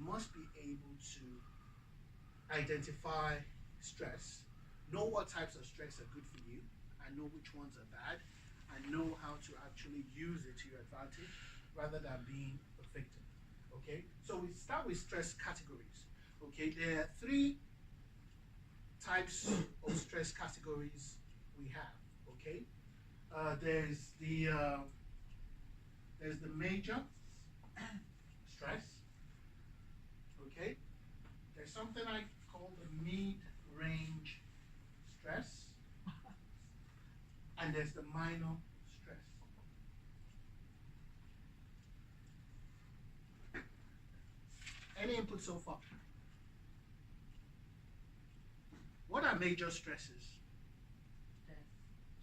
must be able to identify stress, know what types of stress are good for you, and know which ones are bad, and know how to actually use it to your advantage rather than being a victim. Okay, so we start with stress categories. Okay, there are three types of stress categories we have. Okay, uh, there's the uh, there's the major stress. Okay, there's something I call the mid-range stress, and there's the minor stress. Any input so far? What are major stresses? Death,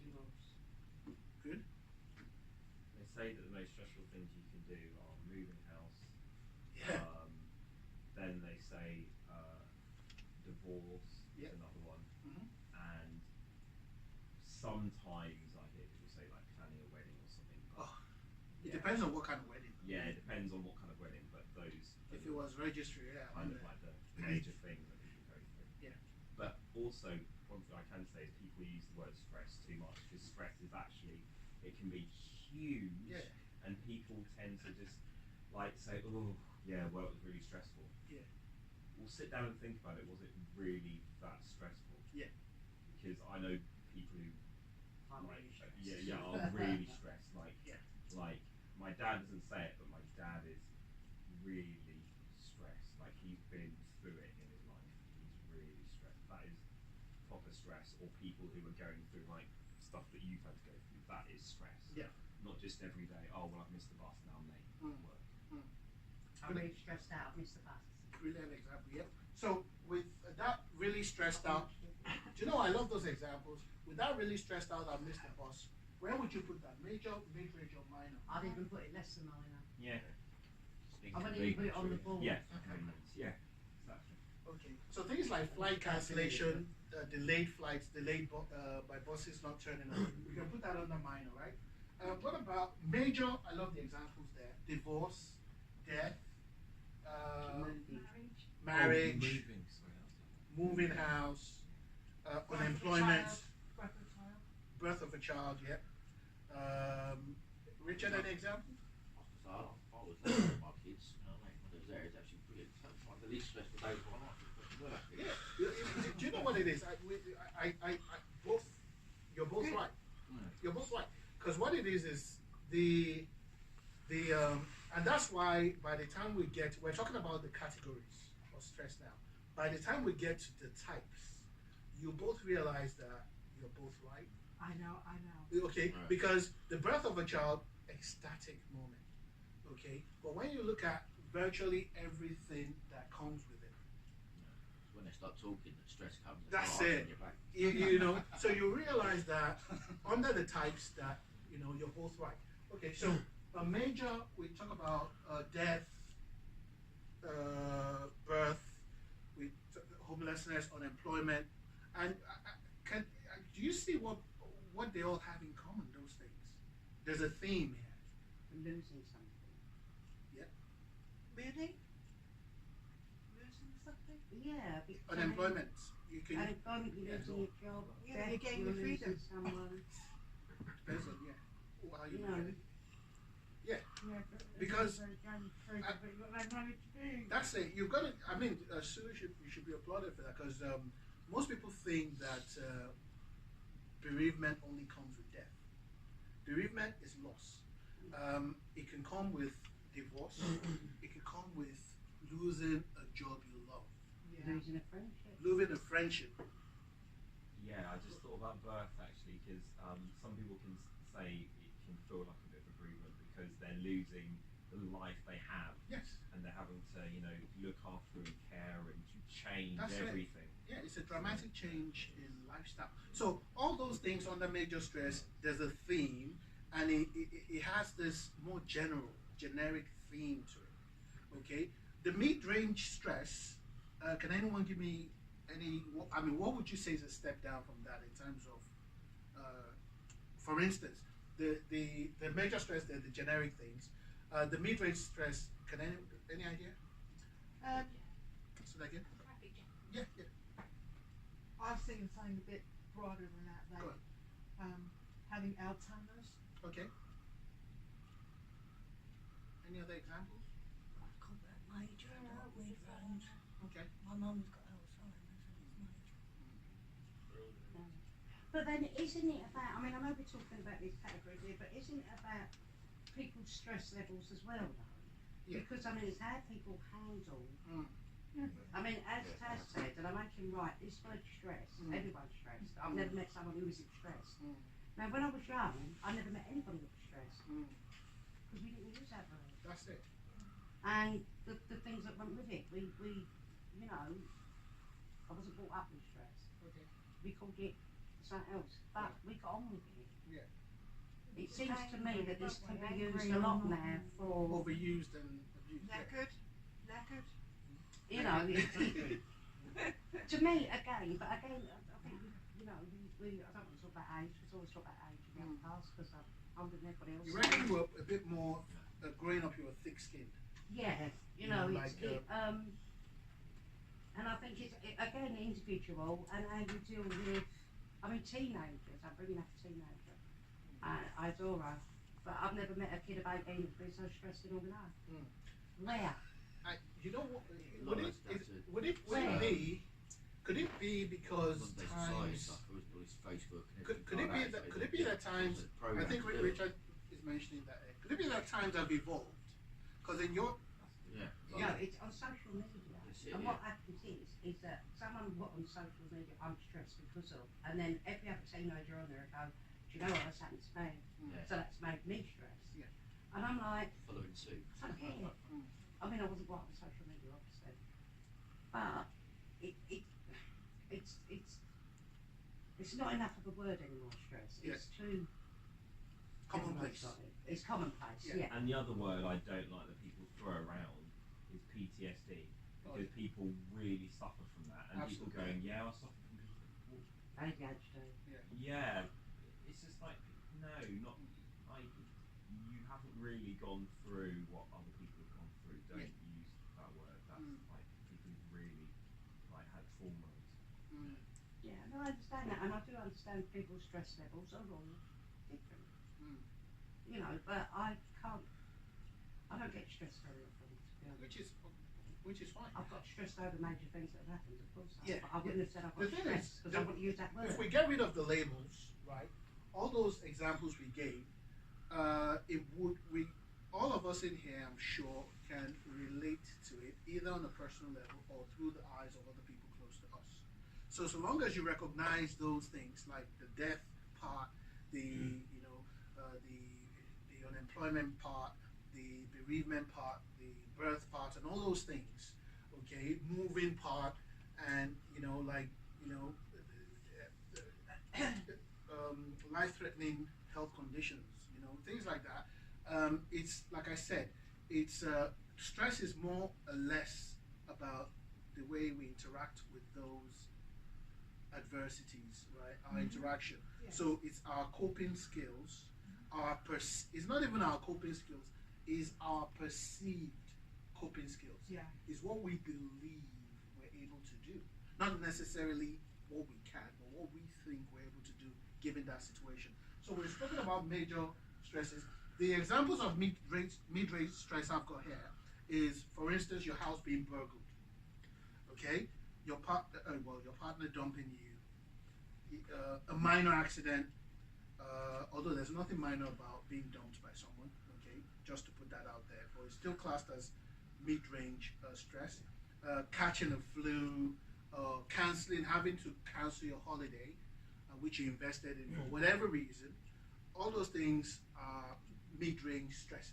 divorce. Good. They say that the most stressful things you can do are moving house. Yeah. Then they say divorce Yeah. is another one, Mhm. and sometimes I hear people say like planning a wedding or something. But Oh, it yeah, depends on what kind of wedding. yeah, it depends on what kind of wedding, but those are If it was registry, yeah. kind of like the major things that people go through. Yeah. But also, one thing I can say is people use the word stress too much because stress is actually, it can be huge, Yeah. and people tend to just like say, oh, yeah, well, it was really stressful. Yeah. We'll sit down and think about it. Was it really that stressful? Yeah. Because I know people who I'm like, really stressed. yeah, are really stressed. Yeah. Like my dad doesn't say it, but my dad is really stressed. Like he's been through it in his life. He's really stressed. That is proper stress. Or people who are going through like stuff that you've had to go through. That is stress. Yeah. Not just every day. Oh well, I've missed the bus now. I'm late for Mm. work. I'm really stressed out. I've missed the bus. Brilliant example. Yep. So with that really stressed out, do you know I love those examples? With that really stressed out, I missed the bus. Where would you put that? Major, mid-range, or minor? I'd even put it less than minor. Yeah. I wouldn't even put it on the board. Yeah. Yeah. Exactly. Okay. So things like flight cancellation, delayed flights, delayed by buses not turning up. We can put that under minor, right? What about major? I love the examples there. Divorce, death, Moving. marriage, Moving, sorry, moving house, unemployment, Birth of a child. birth of a child. Yeah. Richard, any example? I was there with my kids, you know what I mean? When I was there, it's actually brilliant. That was one of the least stressful days of my life. Yeah. Do you know what it is? Both. You're both right. You're both right. Because what it is the and that's why by the time we're talking about the categories of stress now. By the time we get to the types, you both realize that you're both right. I know. Okay, Right. because the birth of a child, ecstatic moment. Okay, but when you look at virtually everything that comes with it, When they start talking, the stress comes. That's and it. you're back. you know, so you realize that under the types that you're both right. Okay, so a major, we talk about death, birth, homelessness, unemployment, and do you see what they all have in common? Those things. There's a theme here. Losing something. Really? Losing something? Yeah. Big time. Unemployment. You can Unemployment, you're Yeah. losing your job. Yeah, Death, you're getting you're your freedom. losing someone. depends on how you You look at know. it. Yeah, but Because- but you've got no money to do. That's it. You've got to. I mean, Sue you should be applauded for that because most people think that bereavement only comes with death. Bereavement is loss. It can come with divorce. It can come with losing a job you love, Yeah. Losing a friendship. losing a friendship. Yeah, I just thought about birth actually because some people can say it can feel like a bit of a bereavement because they're losing the life they have Yes, and they're having to, look after and care and to change That's it. everything. yeah, it's a dramatic change in lifestyle. So all those things under major stress, there's a theme, and it has this more generic theme to it. Okay, the mid-range stress. Can anyone give me any? I mean, what would you say is a step down from that in terms of, for instance, the major stress, the generic things, the mid-range stress. Can any idea? So that again? Yeah, yeah. I was thinking something a bit broader than that, Go like having Alzheimer's. Okay. Any other examples? I've got that major, with phones. Okay. My mum's got Alzheimer's and it's major. But then isn't it about, I mean, I know we're talking about these categories here, but isn't it about people's stress levels as well, though? Yeah. Because, I mean, it's how people handle, Mm. I mean, as Taz said, and I make him right, this word stress, everyone's stressed. I've never met someone who isn't stressed. Now, when I was young, I never met anybody who was stressed, because we didn't use that word. That's it. And the things that went with it, we, you know, I wasn't brought up with stress. Okay. We called it something else, but we got on with it. Yeah. It seems to me that this can be used a lot now for, Overused and abused. Yeah. Knackered. Knackered. you know, to me, again, but again, I think, you know, we I don't want to talk about age, we always talk about age in the past, because I'm older than everybody else. You reckon you were a bit more growing up, you were thick-skinned. Yeah, you know, Like, and I think it's, again, individual, and how you deal with, I mean, teenagers, I'm bringing up a teenager, I adore her, but I've never met a kid of 18 who's been so stressed in all my life. Where? You know what? Lot Would of it, that's it. would it Where? be? Could it be because Monday society times? stuff, all this Facebook and Could everything it like be that? so Could it it's- be that times? it's a I program think to do it. Richard is mentioning that. Could it be that times have evolved? Because in your Yeah. No, it's on social media. That's it, And yeah. what happens is that someone put on social media, I'm stressed because of, and then every other teenager on there go, do you know what that's happened to me? Yeah. So that's made me stressed. Yeah. And I'm like, Following suit. I don't get it. I mean, I wasn't brought up on social media, obviously. But it's not enough of a word anymore, stress. It's too commonplace. It's commonplace, Yeah. yeah. And the other word I don't like that people throw around is PTSD, Oh, because people really suffer from that, and people Absolutely. going, yeah, I suffer from PTSD. ADHD. Yeah, it's just like, no, not like you haven't really gone through what other people have gone through. Don't use that word. That's like people who've really like had traumas. Yeah, no, I understand that, and I do understand people's stress levels are all different. You know, but I don't get stressed very often, to be honest. Which is fine. I've got stressed over major things that have happened, of course. Yeah, But I wouldn't have said I've The got thing stressed is, because I wouldn't use that word. If we get rid of the labels, right, all those examples we gave, all of us in here, I'm sure, can relate to it either on a personal level or through the eyes of other people close to us. So long as you recognize those things, like the death part, the unemployment part, the bereavement part, the birth part, and all those things, okay, moving part, and life-threatening health conditions, things like that. It's like I said, it's stress is more or less about the way we interact with those adversities, right? Our interaction. Yes. So it's our coping skills. It's not even our coping skills. It's our perceived coping skills. Yeah. Is what we believe we're able to do, not necessarily what we can, but what we think we're able to do given that situation. So we're talking about major stresses. The examples of mid-range stress I've got here is, for instance, your house being burgled. Okay, your partner dumping you, a minor accident. Although there's nothing minor about being dumped by someone. Okay, just to put that out there, but it's still classed as mid-range stress. Catching a flu, having to cancel your holiday, which you invested in for whatever reason. All those things are mid-range stresses.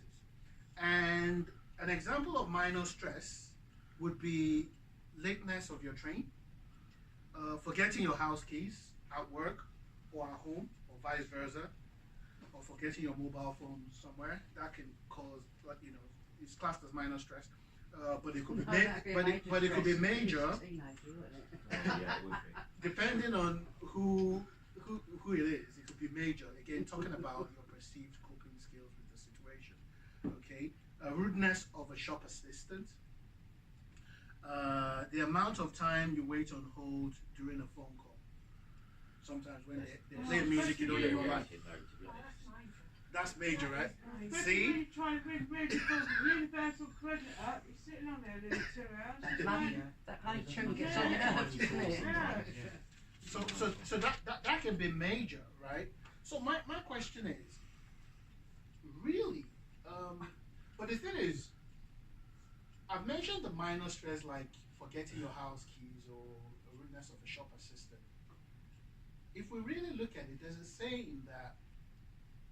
And an example of minor stress would be lateness of your train, forgetting your house keys at work or at home, or vice versa, or forgetting your mobile phone somewhere. That can cause, it's classed as minor stress. But it could be but it could be major, Yeah, it would be. depending on who it is. It could be major. Again, talking about your perceived coping skills with the situation. Okay, rudeness of a shop assistant, The amount of time you wait on hold during a phone call. Sometimes when they play music you don't even like. To be honest. That's major, right? Especially See? when you're trying to bring universal credit up, you're sitting on there nearly 2 hours. It's like, That kind of chunk gets on your nerves, isn't it? yeah. So that can be major, right? So my question is, really, but the thing is, I've mentioned the minor stress like forgetting your house keys or the rudeness of a shop assistant. If we really look at it, there's a saying that,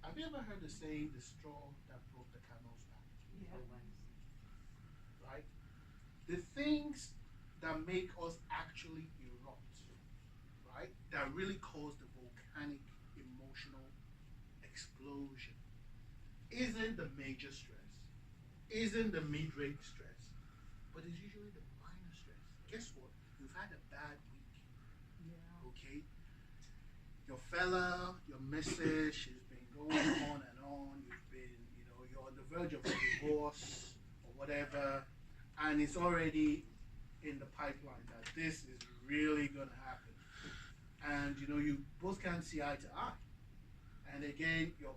have you ever heard the saying, the straw that broke the camel's back? Right? The things that make us actually erupt, right? That really cause the volcanic emotional explosion isn't the major stress, isn't the mid-range stress, but it's usually the minor stress. Guess what? You've had a bad week, okay? Your fella, your missus, she's been going on and on. You've been, you're on the verge of a divorce or whatever, and it's already in the pipeline that this is really gonna happen. And you both can't see eye to eye. And again, your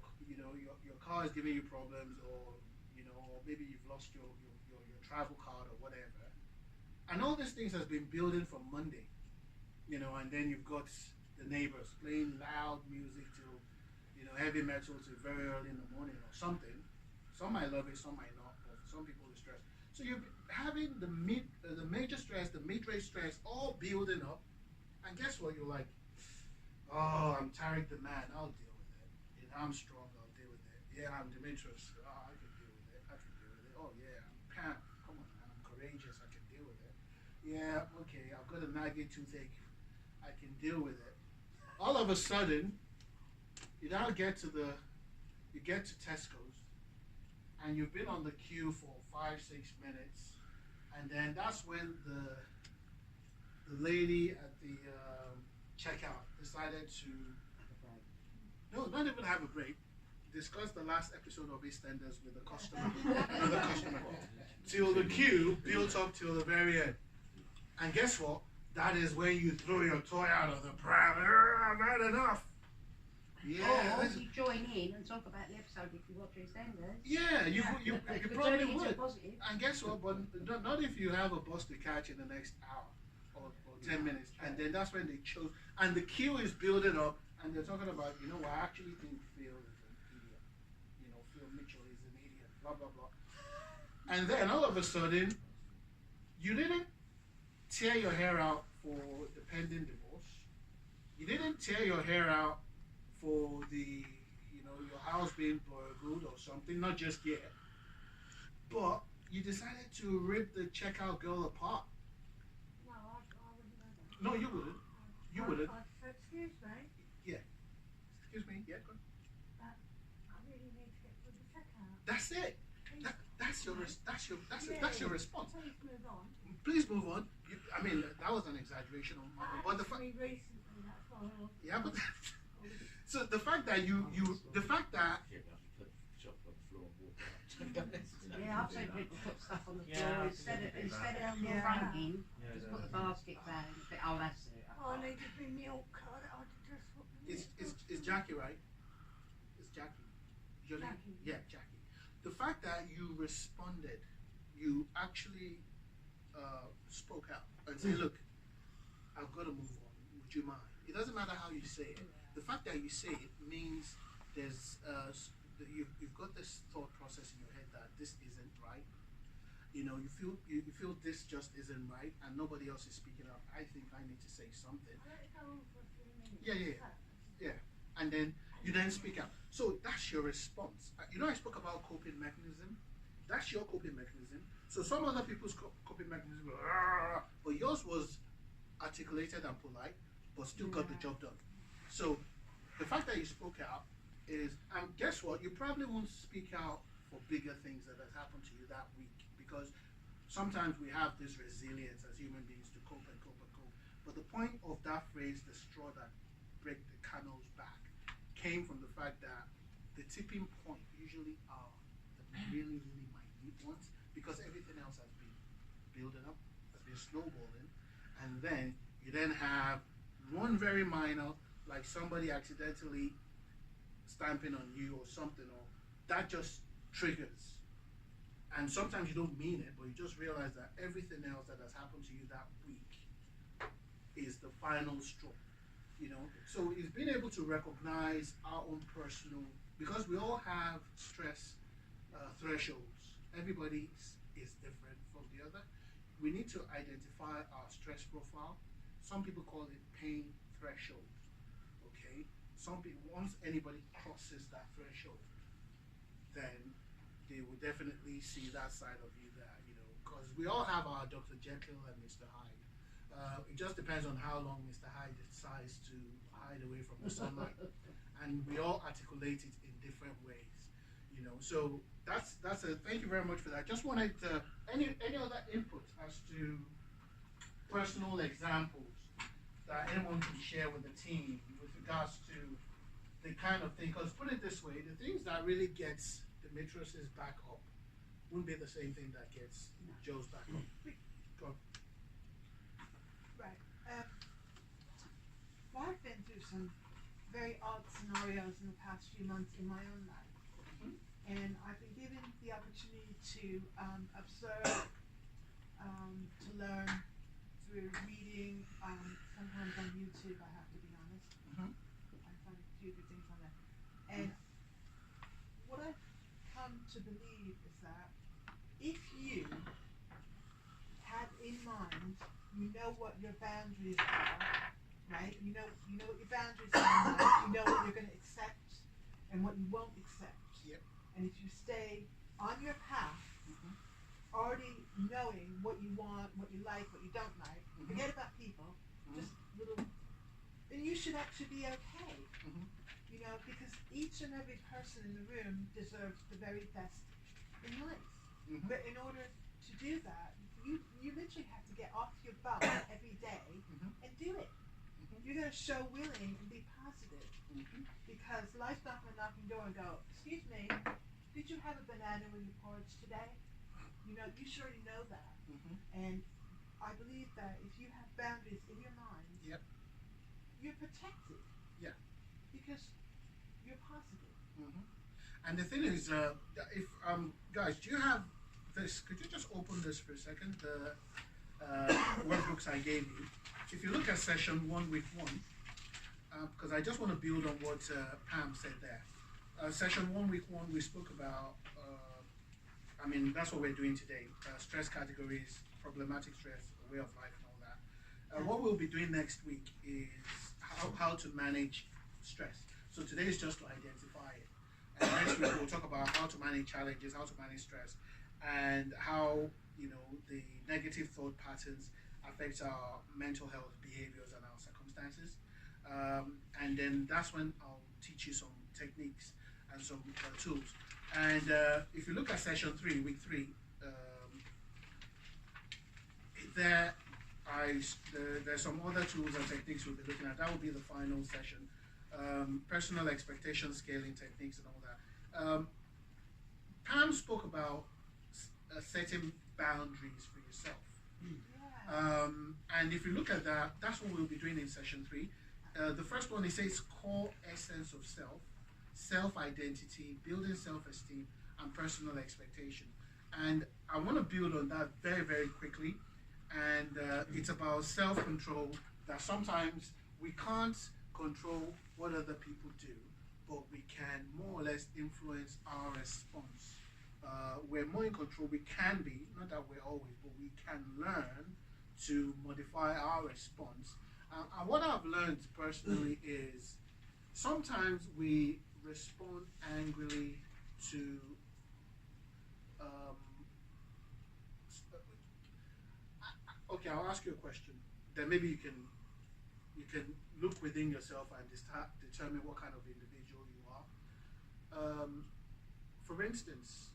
car is giving you problems, or maybe you've lost your travel card or whatever. And all these things has been building from Monday, and then you've got the neighbors playing loud music till heavy metal till very early in the morning or something. Some might love it, some might not, but some people are stressed. So you're having the major stress, the mid-range stress, all building up, and guess what? You're like, oh, I'm Tariq the man, I'll deal with it. I'm strong, I'll deal with it. Yeah, I'm Demetrius, oh, I can deal with it. I can deal with it. Oh yeah, I'm Pam, come on, man, I'm courageous, I can deal with it. Yeah, okay, I've got a nagging toothache, I can deal with it. All of a sudden, you now get to Tesco's, and you've been on the queue for 5-6 minutes, and then that's when the lady at the checkout decided to not even have a break. Discuss the last episode of EastEnders with the customer, another customer, till the queue built up till the very end. And guess what? That is when you throw your toy out of the pram. I've had enough. Yeah. Or you join in and talk about the episode if you watch EastEnders. Yeah, you Could probably turn it into would. positive. And guess what? But not if you have a bus to catch in the next hour or 10 minutes. And then that's when they chose. And the queue is building up, and they're talking about, I actually think Phil is an idiot. Phil Mitchell is an idiot. Blah, blah, blah. And then all of a sudden, you didn't tear your hair out for the pending divorce. You didn't tear your hair out for the, your house being burgled or something, not just yet. But you decided to rip the checkout girl apart. No, I wouldn't know that. No, you wouldn't. You wouldn't. Excuse me, Excuse me. Yeah, go on. I really need to get through the checkout. That's it. That's your response. Please move on. Please move on. That was an exaggeration on my part. But the fact, Me recently, that's why yeah, but so the fact that the fact that Yeah, but I should put shop on the floor and walk out. Yeah, I've seen people put stuff on the Yeah, floor I've instead seen of people do instead that. of Yeah. ranking, Yeah, just yeah, put the yeah. basket down and think, oh, that's it. I needed my milk. I just what the it's Jackie, right? It's Jackie. Your name? Jackie. Yeah, Jackie. The fact that you responded, you actually spoke out and said, look, I've got to move on. Would you mind? It doesn't matter how you say it. The fact that you say it means there's you've got this thought process in your head that this isn't right. You feel this just isn't right, and nobody else is speaking up. I think I need to say something. I let it go on for a few minutes. Yeah. And then you then speak out. So that's your response. I spoke about coping mechanism. That's your coping mechanism. So some other people's coping mechanism, but yours was articulated and polite, but still got the job done. So the fact that you spoke out is, and guess what? You probably won't speak out for bigger things that has happened to you that week, because sometimes we have this resilience as human beings to cope and cope and cope. But the point of that phrase, the straw that break the camel's back, came from the fact that the tipping point usually are the really, really minute ones, because everything else has been building up, has been snowballing, and then you then have one very minor, like somebody accidentally stamping on you or something, or that just triggers. And sometimes you don't mean it, but you just realize that everything else that has happened to you that week is the final straw. So it's being able to recognize our own personal, because we all have stress thresholds. Everybody is different from the other. We need to identify our stress profile. Some people call it pain threshold. Okay, some people, once anybody crosses that threshold, then they will definitely see that side of you there. Because we all have our Dr. Jekyll and Mr. Hyde. It just depends on how long Mr. Hyde decides to hide away from the sunlight, and we all articulate it in different ways. So that's a thank you very much for that. Just wanted any other input as to personal examples that anyone can share with the team with regards to the kind of thing. Because put it this way, the things that really gets Demetrius's back up wouldn't be the same thing that gets Joe's back up. Go. Right. Well, I've been through some very odd scenarios in the past few months in my own life. And I've been given the opportunity to observe, to learn through reading, sometimes on YouTube, I have to be honest. I find a few good things on there. And what I've come to believe is that if you have in mind, you know what your boundaries are, right? You know what your boundaries are in life. You know what you're going to accept and what you won't accept. Yep. And if you stay on your path, already knowing what you want, what you like, what you don't like, forget about people, just little, then you should actually be okay. Because each and every person in the room deserves the very best in life. But in order to do that, you literally have to get off your butt every day and do it. You're going to show willing and be positive. Because life's not going to knock on your door and go, excuse me, did you have a banana with your porridge today? You sure already know that. And I believe that if you have boundaries in your mind, you're protected. Yeah. Because you're positive. And the thing is, if guys, do you have this? Could you just open this for a second? The workbooks I gave you. If you look at session 1 week 1, because I just want to build on what Pam said there. Session 1 week 1, we spoke about. That's what we're doing today. Stress categories, problematic stress, way of life, and all that. What we'll be doing next week is how to manage stress. So today is just to identify it. And next week we'll talk about how to manage challenges, how to manage stress, and how the negative thought patterns affect our mental health, behaviors, and our circumstances. And then that's when I'll teach you some techniques and some tools. And if you look at session 3, week 3, there's some other tools and techniques we'll be looking at. That will be the final session. Personal expectation scaling techniques and all that. Pam spoke about setting boundaries for yourself. And if you look at that, that's what we'll be doing in session 3. The first one, it says core essence of self, self-identity, building self-esteem, and personal expectation. And I want to build on that very, very quickly. And it's about self-control, that sometimes we can't control what other people do, but we can more or less influence our response. We're more in control, we can be, not that we're always, but we can learn to modify our response. And what I've learned personally is sometimes we respond angrily to okay, I'll ask you a question. Then maybe you can look within yourself and determine what kind of individual you are. For instance,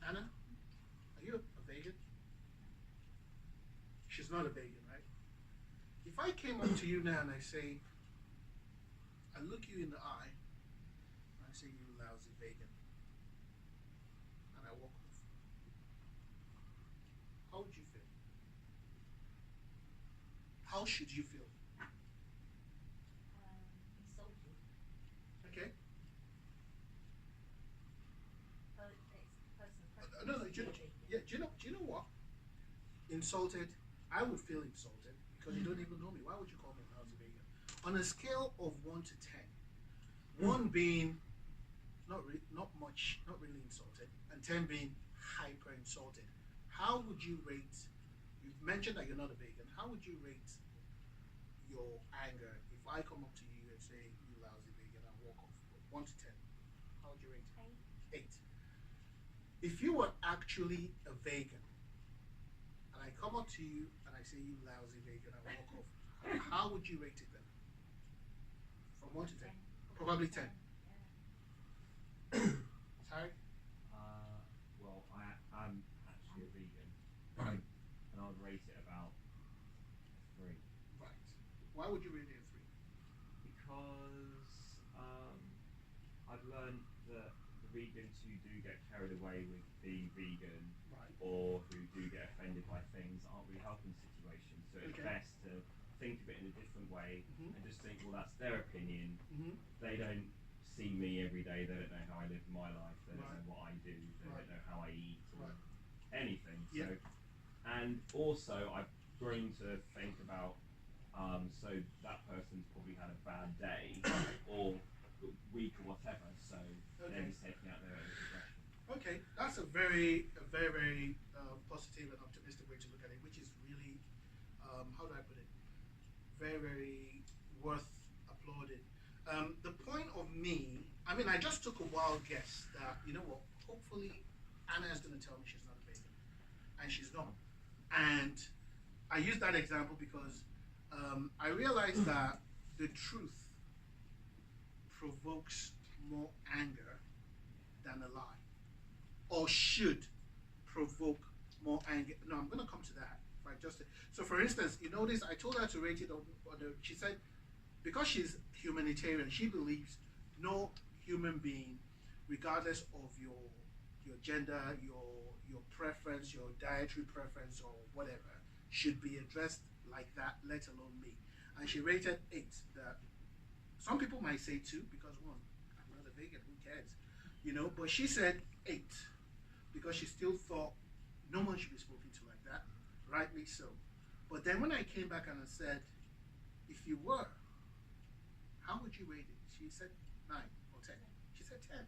Anna, are you a vegan? She's not a vegan, right? If I came up to you now and I look you in the eye, and I say, you lousy vegan, and I walk off, how how would you feel? How should you feel? Insulted. Okay. But it's personal preference. No, do you know what? Insulted. I would feel insulted because you don't even know me. Why would you call me a lousy vegan? On a scale of 1 to 10, 1 being not really insulted, and 10 being hyper insulted, how would you rate? You've mentioned that you're not a vegan. How would you rate your anger if I come up to you and say you lousy vegan and walk off? 1 to 10, how would you rate it? 8. If you were actually a vegan and I come up to you and I say you lousy vegan and walk off, how would you rate it then? From 1 to 10? Probably 10. Yeah. Sorry? Well, I'm actually a vegan, and I would rate it about 3 Right. Why would you rate it a 3? because I've learned that the vegans who do get carried away with being vegan Right. or who do get offended by things aren't really helping situations. So it's Okay. best to think of it in a different way Mhm. and just think, well, that's their opinion. Mm-hmm. They don't see me every day. They don't know how I live my life. They don't Right. know what I do. They Right. don't know how I eat or Right. anything. Yeah. So, and also I've grown to think about. So that person's probably had a bad day or week or whatever. So Okay. they're just taking out their own aggression. Okay, that's a very positive and optimistic way to look at it, which is really, how do I put it? Very, very worth applauding. The point of me, I mean, I just took a wild guess that, you know what, hopefully Anna is going to tell me she's not a vegan. And she's not. And I use that example because I realized that the truth provokes more anger than a lie, or should provoke more anger. No, I'm going to come to that. Right? So, for instance, you notice I told her to rate it on she said, because she's humanitarian, she believes no human being, regardless of your gender, your preference, your dietary preference, or whatever, should be addressed like that, let alone me. And she rated 8. That some people might say 2 because 1, I'm not a vegan, who cares, you know? But she said 8 because she still thought no one should be spoken to like that, rightly so. But then when I came back and I said, if you were, how would you rate it? She said 9 or 10. She said 10.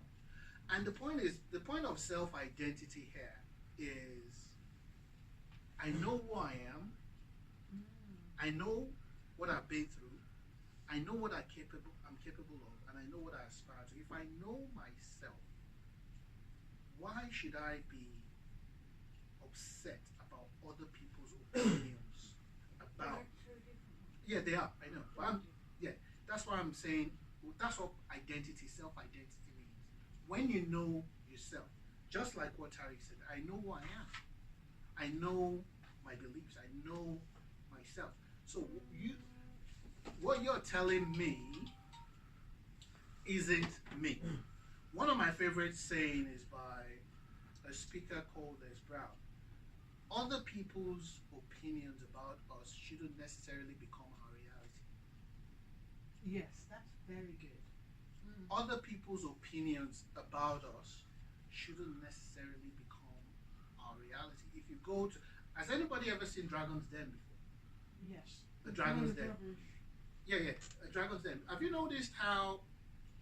And the point of self-identity here is, I know who I am, I know what I've been through, I know what I'm capable of, and I know what I aspire to. If I know myself, why should I be upset about other people's opinions about? Yeah, they are. I know. But that's why I'm saying. That's what self-identity means. When you know yourself, just like what Tariq said, I know who I am. I know my beliefs. I know myself. So what you're telling me isn't me. One of my favorite saying is by a speaker called Les Brown. Other people's opinions about us shouldn't necessarily become our reality. Yes, that's very good. Other people's opinions about us shouldn't necessarily become our reality. If you go to, has anybody ever seen Dragon's Den before? Yes. The Dragon's Den. Yeah, a Dragon's Den. Have you noticed how?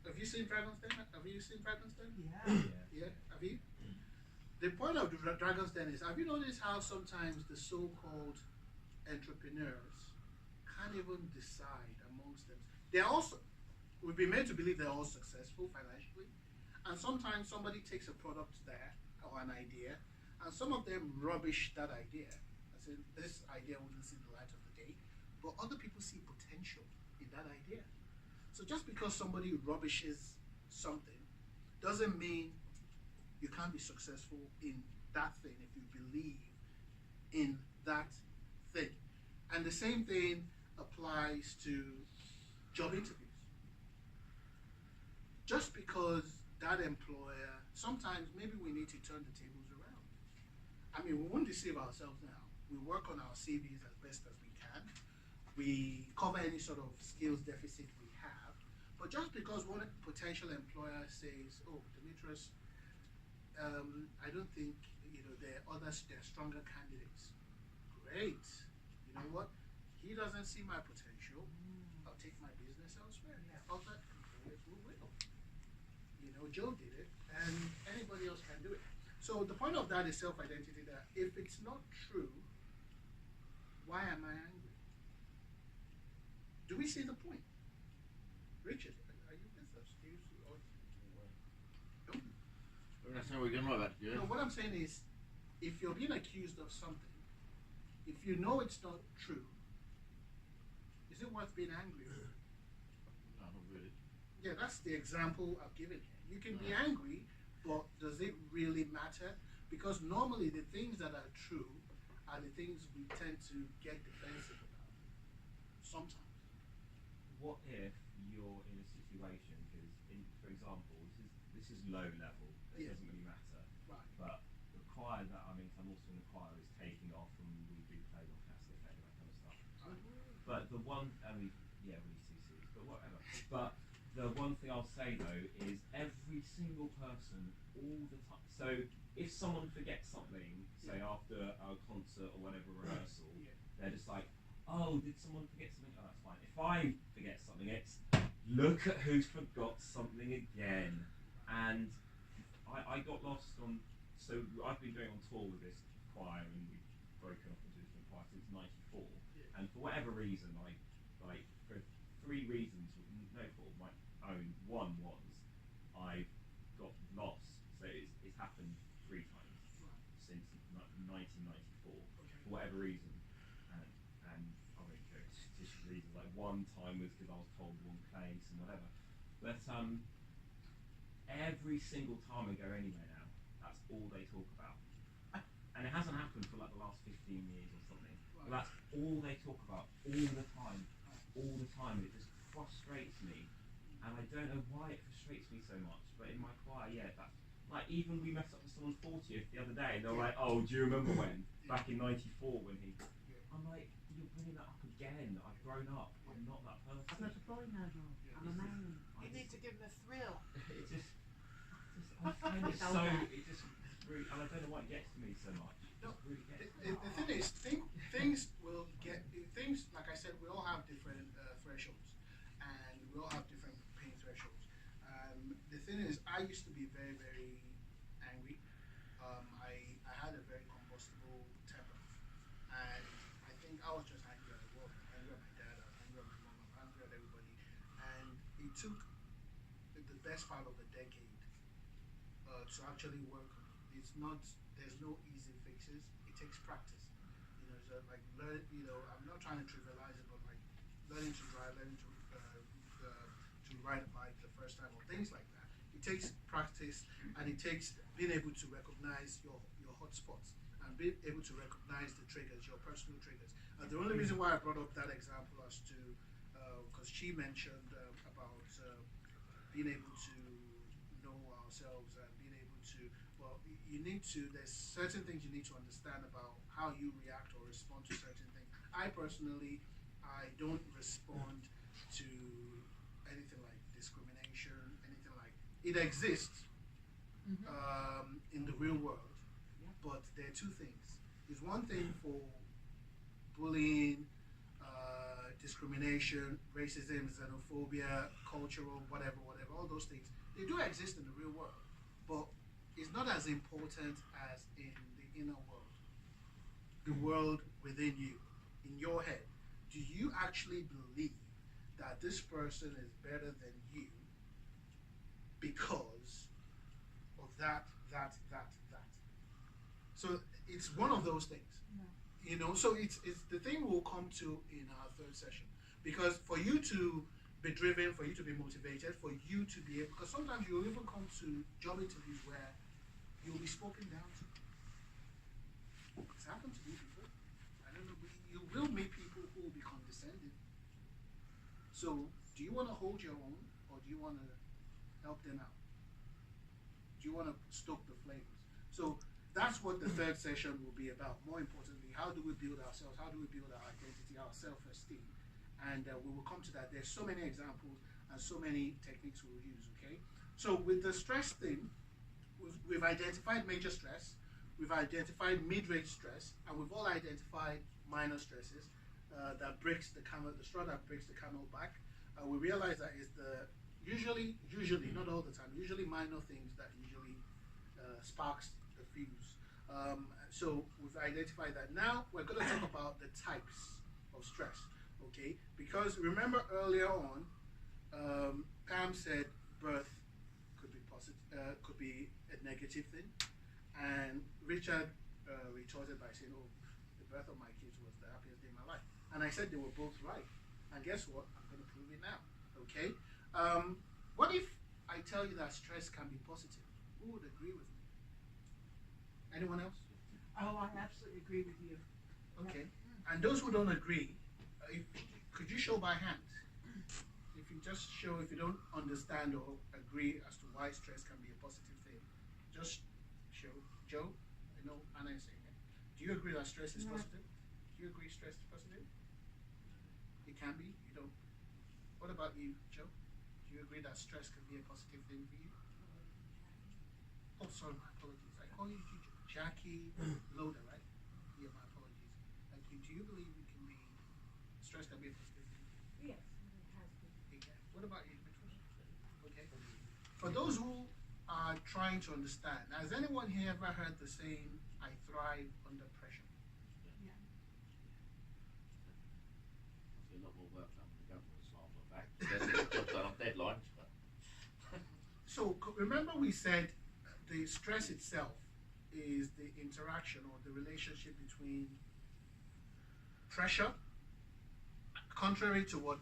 Have you seen Dragon's Den? Have you seen Dragon's Den? Yeah. Yeah. Have you? The point of the Dragon's Den is, have you noticed how sometimes the so-called entrepreneurs can't even decide amongst them? They're also, we've been made to believe they're all successful financially, and sometimes somebody takes a product there or an idea, and some of them rubbish that idea. I say this idea wouldn't see the light of the day, but other people see potential in that idea. So just because somebody rubbishes something doesn't mean you can't be successful in that thing if you believe in that thing. And the same thing applies to job interviews. Just because that employer, sometimes maybe we need to turn the tables around I mean, we won't deceive ourselves now. We work on our CVs as best as we can. We cover any sort of skills deficit we have. But just because one potential employer says, "Oh, Demetrius, I don't think there are others, there are stronger candidates." Great. You know what? He doesn't see my potential. I'll take my business elsewhere. Yeah. Other employers will. Joe did it, and anybody else can do it. So the point of that is self-identity. That if it's not true, why am I angry? Do we see the point? Richard, are you with us? Do you see, or, no? That's how we're going to about it, No, what I'm saying is, if you're being accused of something, if you know it's not true, is it worth being angry over? No, not really. Yeah, that's the example I've given here. You can be angry, but does it really matter? Because normally the things that are true are the things we tend to get defensive about. Sometimes. What if you're in a situation, because, for example, this is low level, it Yeah. doesn't really matter, Right. but the choir that I'm in, 'cause I'm also in the choir, is taking off and we do play on Castle Effect, that kind of stuff. But the one, we release CCs, but whatever. But the one thing I'll say though is every single person, all the time. So if someone forgets something, say after a concert or whatever rehearsal, Yeah. they're just like, "Oh, did someone forget something? Oh, that's fine." If I forget something, it's look at who's forgot something again. And I got lost on. So I've been going on tour with this choir, and we've broken off into different choirs since '94. Yeah. And for whatever reason, for 3 reasons, no fault of my own. One was I got lost. So it's happened 3 times since 1994 for whatever reason. And I won't go into just reasons. Like one time was because I was told the wrong place and whatever. But every single time I go anywhere now, that's all they talk about. And it hasn't happened for like the last 15 years or something. But that's all they talk about all the time. All the time. It just frustrates me. And I don't know why it frustrates me so much. But in my choir, that's like even we messed up with someone's 40th the other day and they were like, "Oh, do you remember when? Back in '94 when he..." I'm like, "You're bringing that up again. I've grown up. I'm not that person." I'm not a boy no more. I'm a man. You need to give them a thrill. It just I find it so, it just really, and I don't know why it gets to me so much. It No, just really gets The thing is, things will get things. Like I said, we all have different thresholds, and we all have different pain thresholds. The thing is, I used to be very, very angry. I had a very combustible temper, and I think I was just angry at the world, angry at my dad, I was angry at my mom, I was angry at everybody, and it took the best part of a decade to actually work on it. It's not. There's no easy fixes. It takes practice. So like learn. I'm not trying to trivialize it, but like learning to drive, learning to ride a bike the first time, or things like that. It takes practice, and it takes being able to recognize your hot spots and being able to recognize the triggers, your personal triggers. The only reason why I brought up that example as to because she mentioned about being able to know ourselves and being able to, you need to, there's certain things you need to understand about how you react or respond to certain things. I personally, I don't respond to anything like discrimination, anything like, it exists in the real world, but there are 2 things. There's one thing for bullying, discrimination, racism, xenophobia, cultural, whatever, all those things. They do exist in the real world, but it's not as important as in the inner world. The world within you, in your head. Do you actually believe that this person is better than you because of that? So it's one of those things. So it's the thing we'll come to in our 3rd session, because for you to be driven, for you to be motivated, for you to be able, because sometimes you'll even come to job interviews where you'll be spoken down to. It's happened to me before. I don't know, you will meet people who will be condescending. So do you want to hold your own, or do you want to help them out? Do you want to stoke the flames? So that's what the third session will be about. More importantly, how do we build ourselves? How do we build our identity, our self-esteem? And we will come to that. There's so many examples and so many techniques we'll use, okay? So with the stress thing, we've identified major stress, we've identified mid-range stress, and we've all identified minor stresses that breaks the straw that breaks the camel back. We realize that is usually, not all the time, usually minor things that usually sparks the fuse. So we've identified that. Now we're going to talk about the types of stress, okay? Because remember earlier on, Pam said birth could be positive, could be a negative thing, and Richard retorted by saying, "Oh, the birth of my kids was the happiest day of my life," and I said they were both right. And guess what? I'm going to prove it now. Okay. What if I tell you that stress can be positive? Who would agree with me? Anyone else? Oh, I absolutely agree with you. Okay. And those who don't agree, could you show by hand? If you just show, if you don't understand or agree as to why stress can be a positive thing, just show. Joe, I know Anna is saying it. Do you agree that stress is positive? Do you agree stress is positive? It can be. You don't. What about you, Joe? Do you agree that stress can be a positive thing for you? Oh, sorry, my apologies. I call you Jackie Loda, right? Yeah, my apologies. Thank you. Do you believe it can be stress can be a positive thing? Yes, it has been. Yeah. What about you, Patricia? Okay. For those who are trying to understand, has anyone here ever heard the saying, "I thrive under pressure"? Yeah. I feel a lot more work done when the government slammed on back. There's a job done on deadlines. But So remember we said the stress itself is the interaction or the relationship between pressure, contrary to what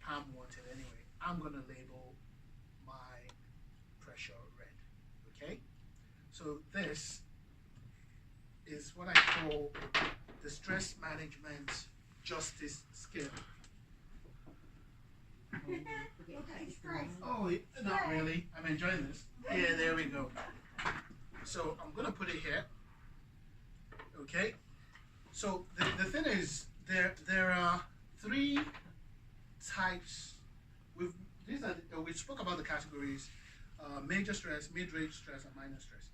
Pam wanted anyway. I'm going to label my pressure red, okay? So this is what I call the stress management justice scale. Oh, not really. I'm enjoying this. Yeah, there we go. So I'm going to put it here. Okay. So the thing is, there are three types. We spoke about the categories: major stress, mid-range stress, and minor stress.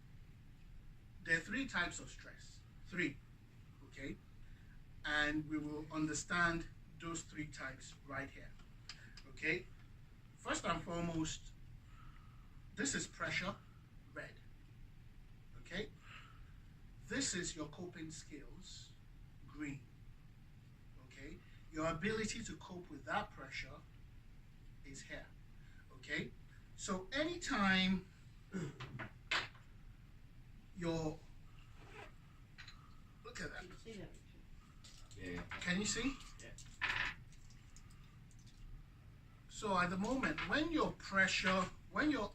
There are three types of stress. Three. Okay. And we will understand those three types right here. Okay. First and foremost, this is pressure, red. Okay. This is your coping skills, green. Okay. Your ability to cope with that pressure is here. Okay. So anytime you're, look at that. yeah, Can you see? yeah. So at the moment, when your pressure, when your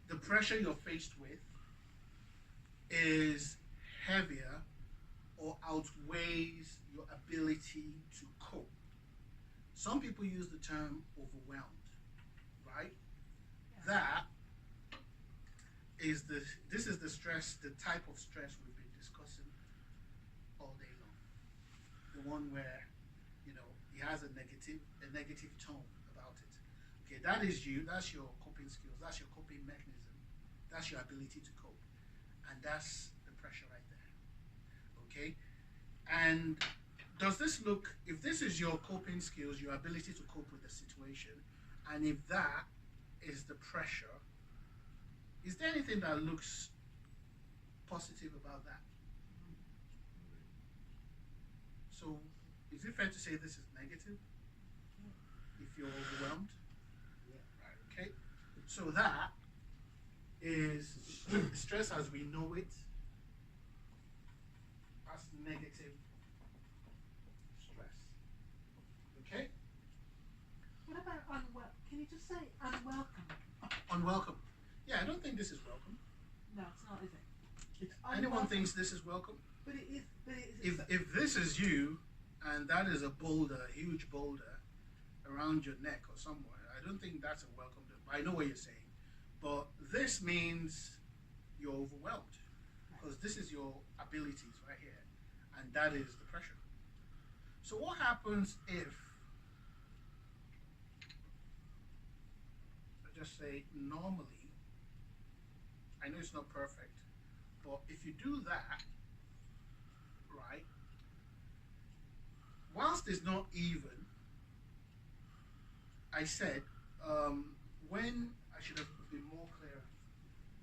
the pressure you're faced with is heavier or outweighs your ability to cope. Some people use the term overwhelmed, right? That is this is the stress, the type of stress we've been discussing all day long. The one where, it has a negative tone about it. Okay, that is you, that's your coping skills, that's your coping mechanism, that's your ability to cope. And that's the pressure right there. Okay? And does this look, if this is your coping skills, your ability to cope with the situation, and if that is the pressure, is there anything that looks positive about that? So, is it fair to say this is negative? If you're overwhelmed? Right, okay. So that is stress as we know it. That's negative stress. Okay? What about unwelcome? Can you just say unwelcome? Unwelcome. Yeah, I don't think this is welcome. No, it's not, is it? It's Anyone unwelcome. thinks this is welcome? But it is. But it is. If this is you, and that is a boulder, a huge boulder, around your neck or somewhere, I don't think that's a welcome. I know what you're saying, but this means you're overwhelmed because this is your abilities right here, and that is the pressure. So what happens if I just say normally? I know it's not perfect, but if you do that, right? Whilst it's not even, I said when I should have been more clear.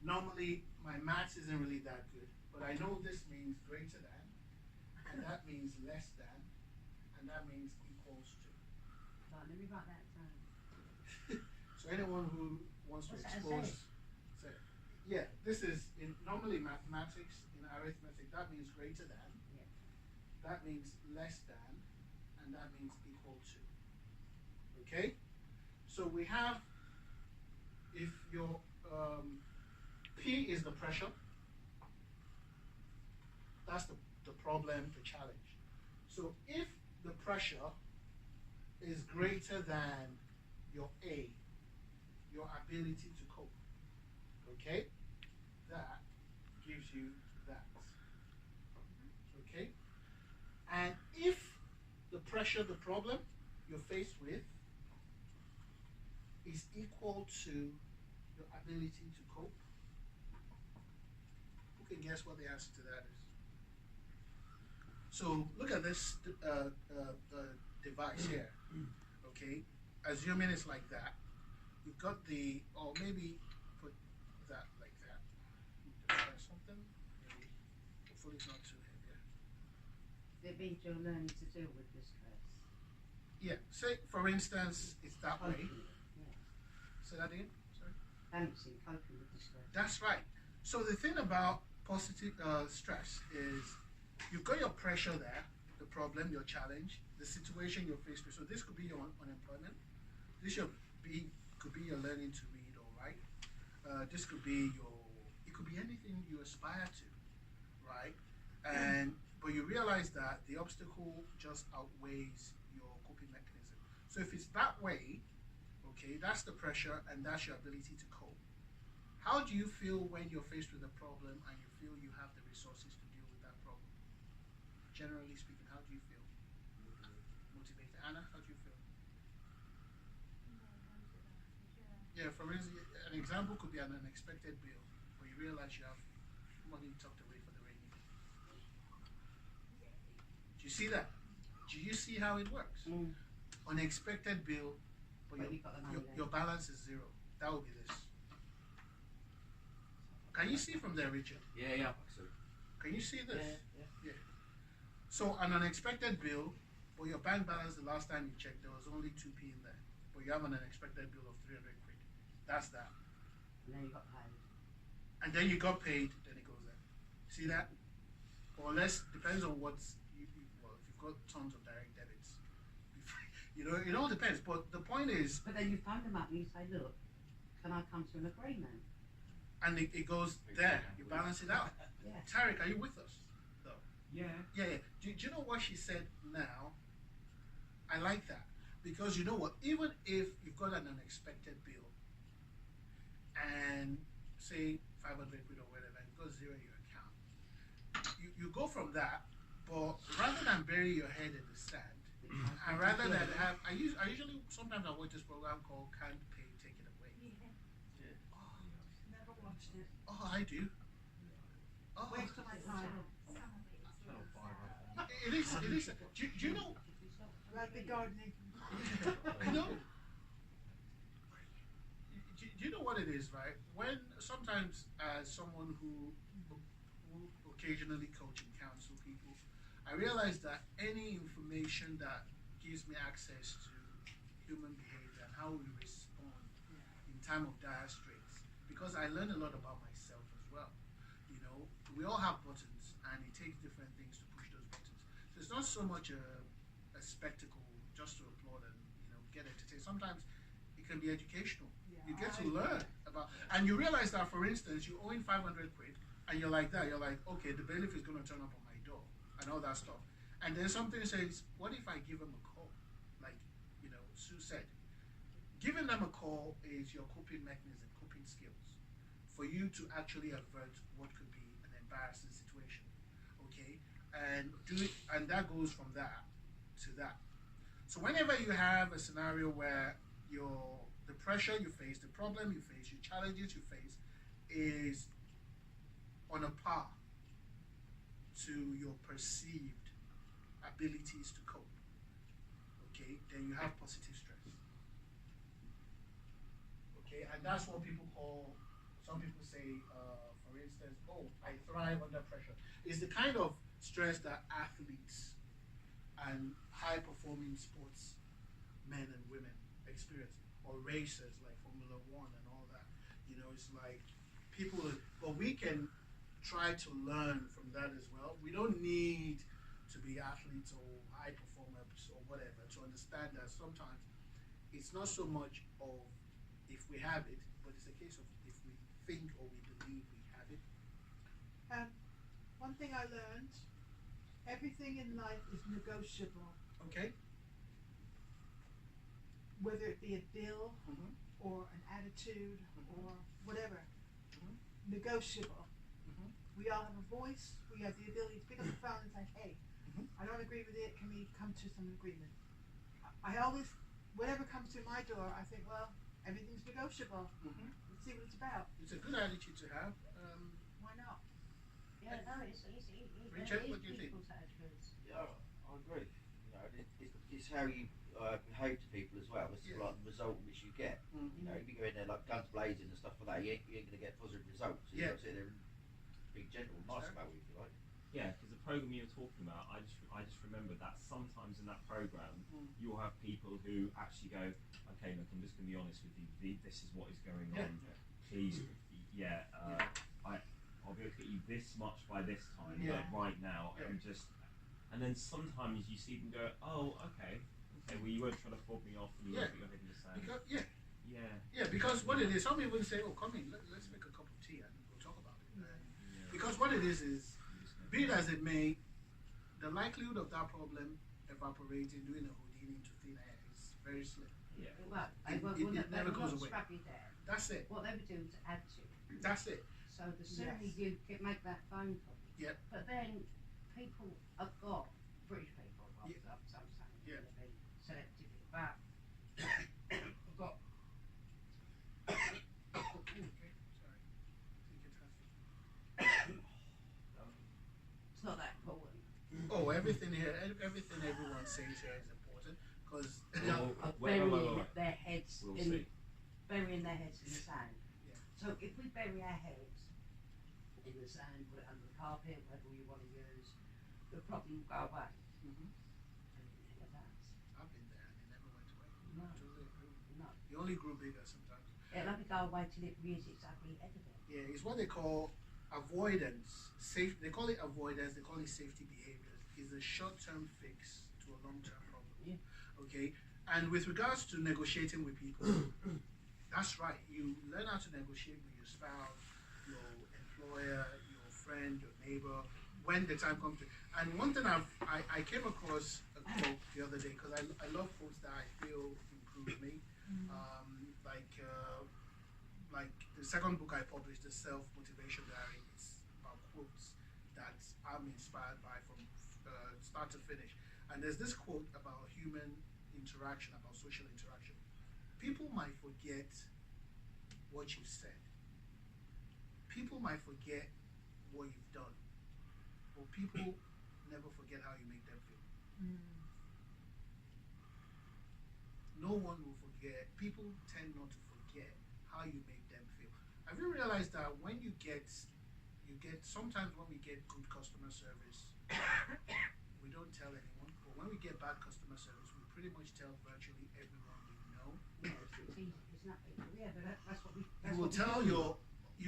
Normally, my maths isn't really that good, but I know this means greater than, and that means less than, and that means equals to. Right, let me write that down. So anyone who wants to What's that expose, say? say, yeah, this is in normally mathematics in arithmetic. That means greater than. Yeah. That means less than, and that means equal to. Okay, so we have if your P is the pressure. That's the problem, the challenge. So if the pressure is greater than your A, your ability to cope, okay, that gives you that. Okay? And if the pressure, the problem you're faced with is equal to your ability to cope, who can guess what the answer to that is? So look at this device here. Okay, assuming it's like that, you've got the, or maybe put that like that. Try something. Maybe. Hopefully it's not too heavy. It means you're learning to deal with the stress. Yeah. Say for instance, it's that way. Coping with it, yeah. Say that again. Sorry. Balancing, coping with the stress. That's right. So the thing about positive stress is you've got your pressure there, the problem, your challenge, the situation you're faced with. So this could be your unemployment. This could be your learning to read or write. This could be it could be anything you aspire to, right? But you realize that the obstacle just outweighs your coping mechanism. So if it's that way, okay, that's the pressure and that's your ability to cope. How do you feel when you're faced with a problem and you feel you have the resources to deal with that problem? Generally speaking, how do you feel? Motivated. Anna, how do you feel? Yeah, for instance, an example could be an unexpected bill where you realize you have money tucked away for the rainy day. Do you see that? Do you see how it works? Unexpected bill, but But you got the money there. your balance is zero. That would be this. Can you see from there, Richard? Yeah. So, Can you see this? yeah. So an unexpected bill, but your bank balance the last time you checked, there was only 2p in there. But you have an unexpected bill of 300 quid. That's that. And then you got paid. And then you got paid, then it goes there. See that? Or less, depends on what's, well, if you've got tons of direct debits. It all depends. But the point is, But then you phone them up and you say, look, can I come to an agreement? and it goes there, you balance it out. Yeah. Tariq, are you with us? Though? Yeah. Yeah. Do you know what she said now? I like that. Because you know what? Even if you've got an unexpected bill and say 500 quid or whatever, and you've got zero in your account, you go from that, but rather than bury your head in the sand, and rather than have, I usually, sometimes I watch this program called Can't Pay, Take It Away. Never watched it. Oh, I do. Oh, Waste of my time. it is. Do you know? Like the gardening. I know. Do you know what it is, right? When sometimes as someone who occasionally coach and counsel people, I realize that any information that gives me access to human behavior and how we respond in time of dire straits, because I learn a lot about myself as well. We all have buttons, and it takes different things to push those buttons. So it's not so much a spectacle just to applaud and get entertained. Sometimes it can be educational. You get to learn about, and you realize that, for instance, you owe 500 quid, and you're like that. You're like, okay, the bailiff is going to turn up on my door, and all that stuff. And then something says, what if I give him a call? Like, Sue said, giving them a call is your coping mechanism, coping skills, for you to actually avert what could be an embarrassing situation. Okay, and do it, and that goes from that to that. So whenever you have a scenario where the pressure you face, the problem you face, your challenges you face is on a par to your perceived abilities to cope, okay, then you have positive stress. Okay, and that's what people call, some people say, for instance, oh, I thrive under pressure. It's the kind of stress that athletes and high performing sports men and women experience, or racers like Formula One and all that. You know, it's like people, but we can try to learn from that as well. We don't need to be athletes or high performers or whatever to understand that sometimes it's not so much of if we have it, but it's a case of if we think or we believe we have it. One thing I learned, everything in life is negotiable. Okay? Whether it be a bill Mm-hmm. or an attitude Mhm. or whatever. Mhm. Negotiable. Mhm. We all have a voice. We have the ability to pick up the phone and say, hey, Mhm. I don't agree with it. Can we come to some agreement? I always, whatever comes through my door, I think, well, everything's negotiable. Mm-hmm. Let's see what it's about. It's a good attitude to have. Why not? Yeah, no, it's Richard, what do you think? people's attitudes. Yeah, I agree. You know, it's how you behave to people as well. It's Yeah. like the result which you get. Mm-hmm. You know, if you go in there like guns blazing and stuff like that, you ain't going to get positive results. So Yeah. you've got to sit there and be gentle and nice about it, if you like. Yeah, because the program you were talking about, I just remembered that sometimes in that program, you'll have people who actually go, okay, look, I'm just going to be honest with you. This is what is going Yeah. on. Please, I'll be able to get you this much by this time, Yeah. but right now, Yeah. and then sometimes you see them go, oh, okay, well, you weren't trying to fob me off, and you Yeah. weren't put your head in the sand. Because, Yeah. yeah, because what it is, some people say, oh, come in, let's make a cup of tea and we'll talk about it. Yeah. Because what it is, be it as it may, the likelihood of that problem evaporating, doing a Houdini into thin air is very slim. Yeah. Well, It never goes away. Scrap you there. That's it. What they would do is add to it. That's it. So the sooner Yes. you make that phone call. Yep. But then people have got, British people, well, Yeah. some saying, Yeah. they've been selective about, have got, Okay, sorry. Take your time. it's not that important. Oh, everything here, everything everyone says here is important because Of Wait, burying wait. their heads We'll in, see. burying their heads in the sand. Yeah. So if we bury our heads in the sand, put it under the carpet, whatever you want to use, the problem will go away. Mhm. And it never does. I've been there and it never went away. No. Totally agree. No. You only grew bigger sometimes. It'll only go away till it rears its ugly head again. Yeah, it's what they call avoidance. They call it avoidance. They call it safety behaviors. It's a short-term fix to a long-term problem. Yeah. Okay. And with regards to negotiating with people, that's right. You learn how to negotiate with your spouse, your employer, your friend, your neighbor, when the time comes to. And one thing I came across a quote the other day because I love quotes that I feel improve me. Like the second book I published, the Self Motivation Diary, it's about quotes that I'm inspired by from start to finish. And there's this quote about human interaction, about social interaction. People might forget what you said. People might forget what you've done. But people never forget how you make them feel. No one will forget. People tend not to forget how you make them feel. Have you realized that when you get sometimes when we get good customer service, we don't tell anyone. But when we get bad customer service, we pretty much tell virtually everyone we know. Yeah, it's easy. It's nothing. Yeah, but that's what we. You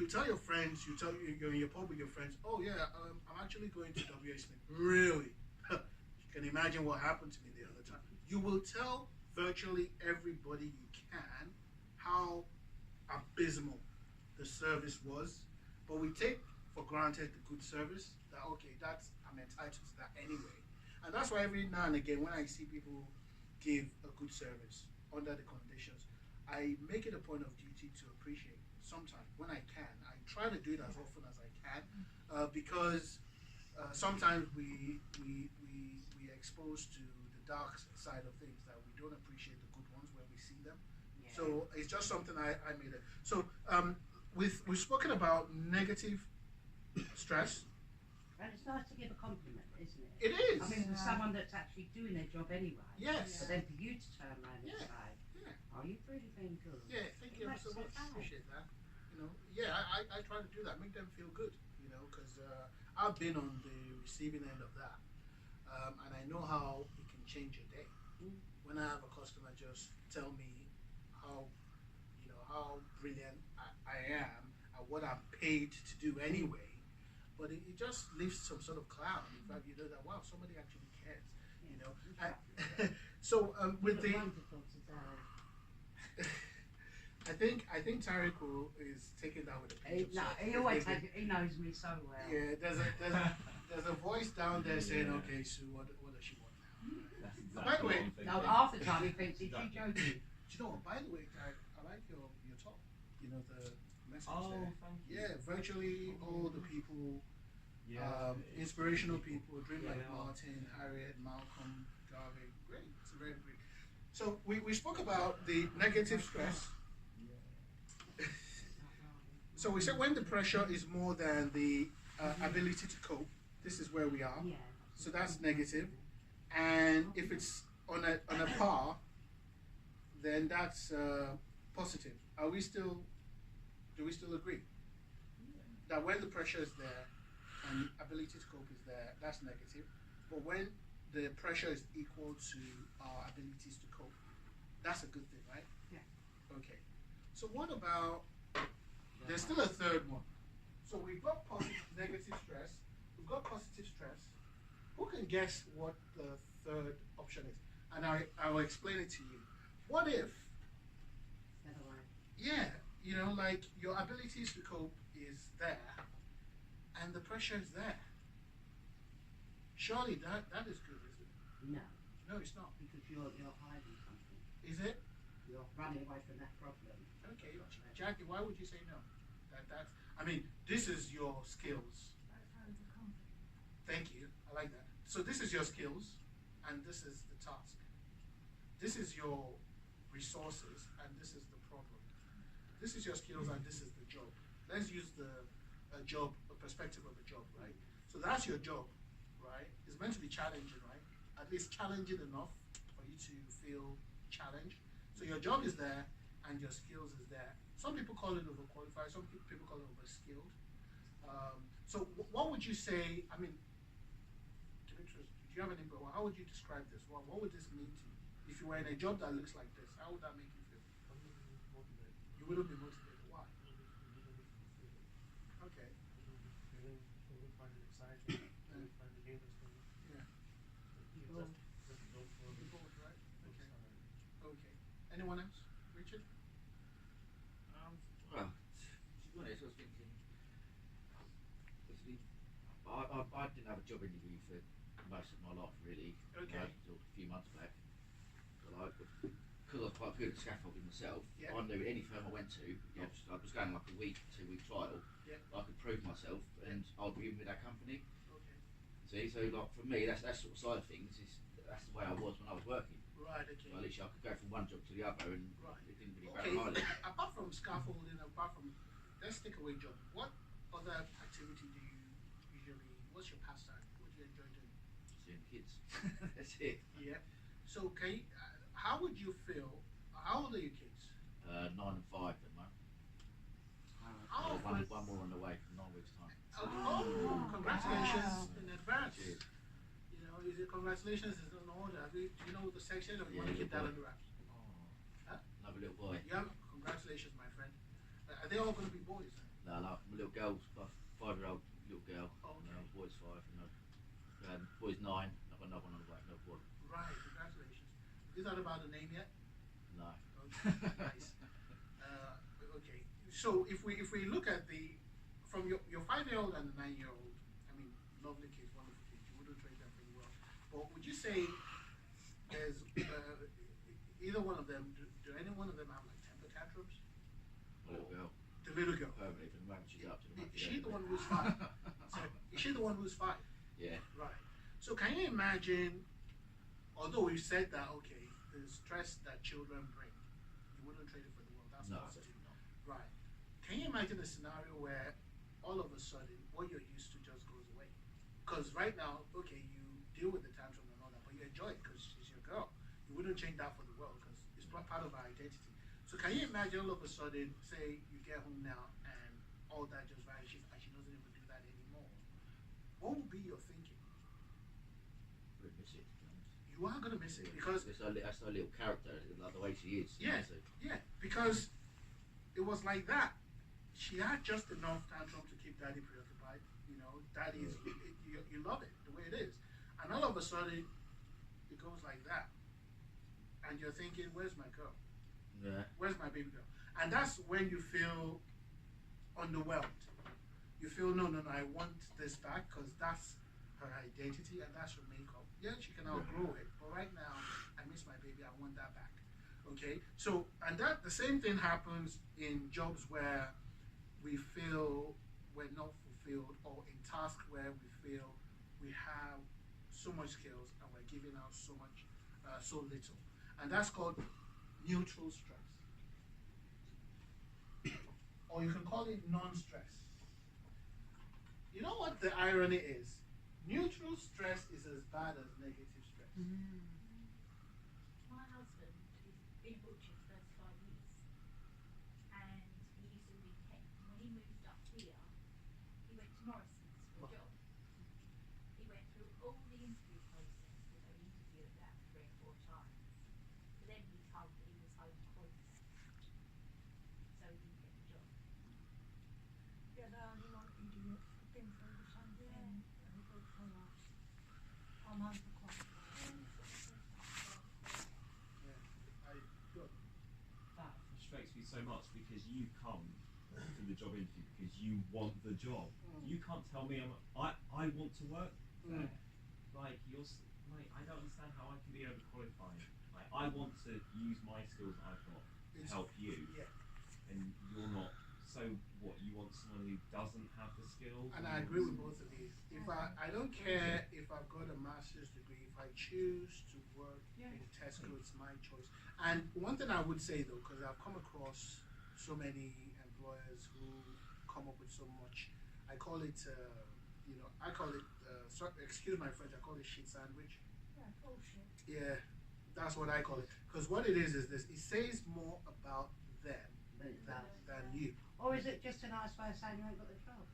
will tell your friends, you're in your pub with your friends, oh yeah, I'm actually going to W.A. Smith. Really? You can imagine what happened to me the other time. You will tell virtually everybody you can how abysmal the service was, but we take for granted the good service, that okay, I'm entitled to that anyway. And that's why every now and again when I see people give a good service under the conditions, I make it a point of duty to appreciate sometimes when I can. I try to do it as often as I can because sometimes we exposed to the dark side of things that we don't appreciate the good ones when we see them. Yeah. So it's just something I made it. So we've spoken about negative stress. And it's nice to give a compliment, isn't it? It is. I mean, with someone that's actually doing their job anyway. Yes. But then for you to turn around and Yeah. say, Yeah. "Oh, you've really been good." Yeah, thank you ever so much. Appreciate that. You know, yeah, I try to do that, make them feel good. You know, because I've been on the receiving end of that, and I know how it can change your day. Mm. When I have a customer just tell me how, how brilliant I am at what I'm paid to do anyway, but it just leaves some sort of cloud. In fact, you know that wow, somebody actually cares. You know, so with the. Wonderful today. I think Tariq is taking that with a pinch of No, salt. he always takes it. He knows me so well. Yeah, there's a voice down there saying, "Okay, Sue, what does she want now?" That's By exactly the way- what I'm thinking. No, half the time he thinks, "Is she Exactly. joking?" Do you know what? By the way, Tariq, I like your talk. You know the message Oh, there. thank you. Yeah, virtually all the people, Yeah. inspirational people, Dream Yeah, like they are. Martin, Harriet, Malcolm, Garvey. Great, it's very great. So we spoke about the negative stress. So we said when the pressure is more than the ability to cope, this is where we are. Yeah. So that's negative. And if it's on a par, then that's positive. Do we still agree that when the pressure is there and ability to cope is there, that's negative. But when the pressure is equal to our abilities to cope, that's a good thing, right? Yeah. Okay. So what about? There's still a third one. So we've got negative stress. We've got positive stress. Who can guess what the third option is? And I will explain it to you. What if? The other way. Yeah, like your abilities to cope is there, and the pressure is there. Surely that is good, isn't it? No, No, it's not. because you're hiding something. Is it? You're running away from that problem. Okay, Jackie, why would you say no? I mean, this is your skills. That sounds a compliment. Thank you. I like that. So this is your skills, and this is the task. This is your resources, and this is the problem. This is your skills, and this is the job. Let's use the perspective of the job, right? So that's your job, right? It's meant to be challenging, right? At least challenging enough for you to feel challenged. So your job is there, and your skills is there. Some people call it overqualified. Some people call it overskilled. So what would you say? I mean, Demetrius, do you have any? How would you describe this? What would this mean to you? If you were in a job that looks like this, how would that make you feel? You wouldn't be motivated. Why? Okay. Yeah. Both, right? Okay. Okay. Anyone else? Richard? Well, to be honest, I was thinking, obviously, I didn't have a job interview for most of my life, really. Okay. Until a few months back. But because I was quite good at scaffolding myself, Yeah. I knew any firm I went to, I was going like a week, 2-week trial, Yeah. I could prove myself and I'd be in with that company. Okay. See, so like for me, that's that sort of side of things. That's the way I was when I was working. Right. Okay. So literally, I could go from one job to the other, and Right. it didn't really Okay. matter mileage. Apart from scaffolding, apart from let's take away job. What other activity do you usually? What's your pastime? What do you enjoy doing? Seeing kids. That's it. Yeah. So can you, how would you feel? How old are your kids? 9 and 5 at the moment. How One often? more on the way from 9 weeks' time. Oh, congratulations in advance. Cheers. You know, is it congratulations is in order? Do you know the section, or you want to Yeah, keep that boy. under wraps? Huh? Another little boy. Yeah. Congratulations, my friend. Are they all going to be boys? No, my little girl's 5-year-old little girl. Oh, And, okay. boy's 5. And boy's 9. I've got another one on the way. Another boy. Right. Congratulations. You thought about the name yet? No. Okay. Nice. Okay. So if we look at from your 5-year-old and the 9-year-old, I mean, lovely kids, wonderful kids. You wouldn't trade them pretty well. But would you say there's either one of them? Do any one of them have like temper My little girl, The little girl. permanently from the moment she's up to the moment Is she the one who's 5? So, is she the one who's 5? Yeah. Right. So can you imagine, although we've said that, okay, the stress that children bring, you wouldn't trade it for the world. That's No. positive. Right. Can you imagine a scenario where all of a sudden what you're used to just goes away? Because right now, okay, you deal with the tantrum and all that, but you enjoy it because she's your girl. You wouldn't change that for the world because it's part of our identity. So can you imagine all of a sudden, say you get home now and all that just vanishes and she doesn't even do that anymore? What would be your thinking? Really miss it, to be honest. You are gonna miss it because that's her little character, like the way she is. Yeah. So, yeah, because it was like that. She had just enough tantrum to keep daddy preoccupied. You know, daddy is you love it the way it is, and all of a sudden it goes like that, and you're thinking, "Where's my girl? yeah. Where's my baby girl?" And that's when you feel underwhelmed. You feel no, I want this back because that's her identity and that's her makeup. Yeah, she can outgrow it, but right now I miss my baby. I want that back. Okay, so and that the same thing happens in jobs where we feel we're not fulfilled, or in tasks where we feel we have so much skills and we're giving out so much, so little, and that's called neutral stress, or you can call it non-stress. You know what the irony is? Neutral stress is as bad as negative stress. My husband has been a butcher for 35 years, and he used to live in Kent. When he moved up here, he went to Morrison's for a job. He went through all the interview process, that they interviewed about 3 or 4 times. To then be told that he was home qualified, so he didn't get the job. Yeah, no, you want you do it. I've been through the same thing. And we go for that. I'm overqualified. Yeah, I good. That frustrates me so much because you come to the job interview because you want the job. You can't tell me I want to work there. Like like I don't understand how I can be overqualified. Like I want to use my skills that I've got to It's- help you, Yeah. and you're not. So what? You want someone who doesn't have the skills? And I agree with both of you. If I don't care if I've got a master's degree, if I choose to work in Tesco, it's my choice. And one thing I would say though, because I've come across so many employers who come up with so much, I call it, excuse my French, I call it shit sandwich. Yeah, bullshit. Yeah, that's what I call it. Because what it is this: it says more about them than you. Or is it just a nice way of saying you ain't got the job?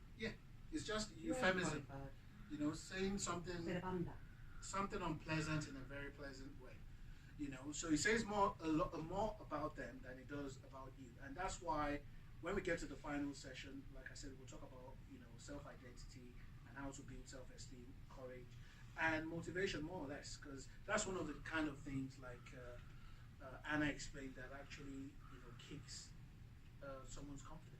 It's just You ain't euphemism. qualified. You know, saying something Instead of under. something unpleasant in a very pleasant way. You know, so it says more about them than it does about you, and that's why when we get to the final session, like I said, we'll talk about self-identity and how to build self-esteem, courage, and motivation, more or less, because that's one of the kind of things like Anna explained that actually kicks someone's confidence.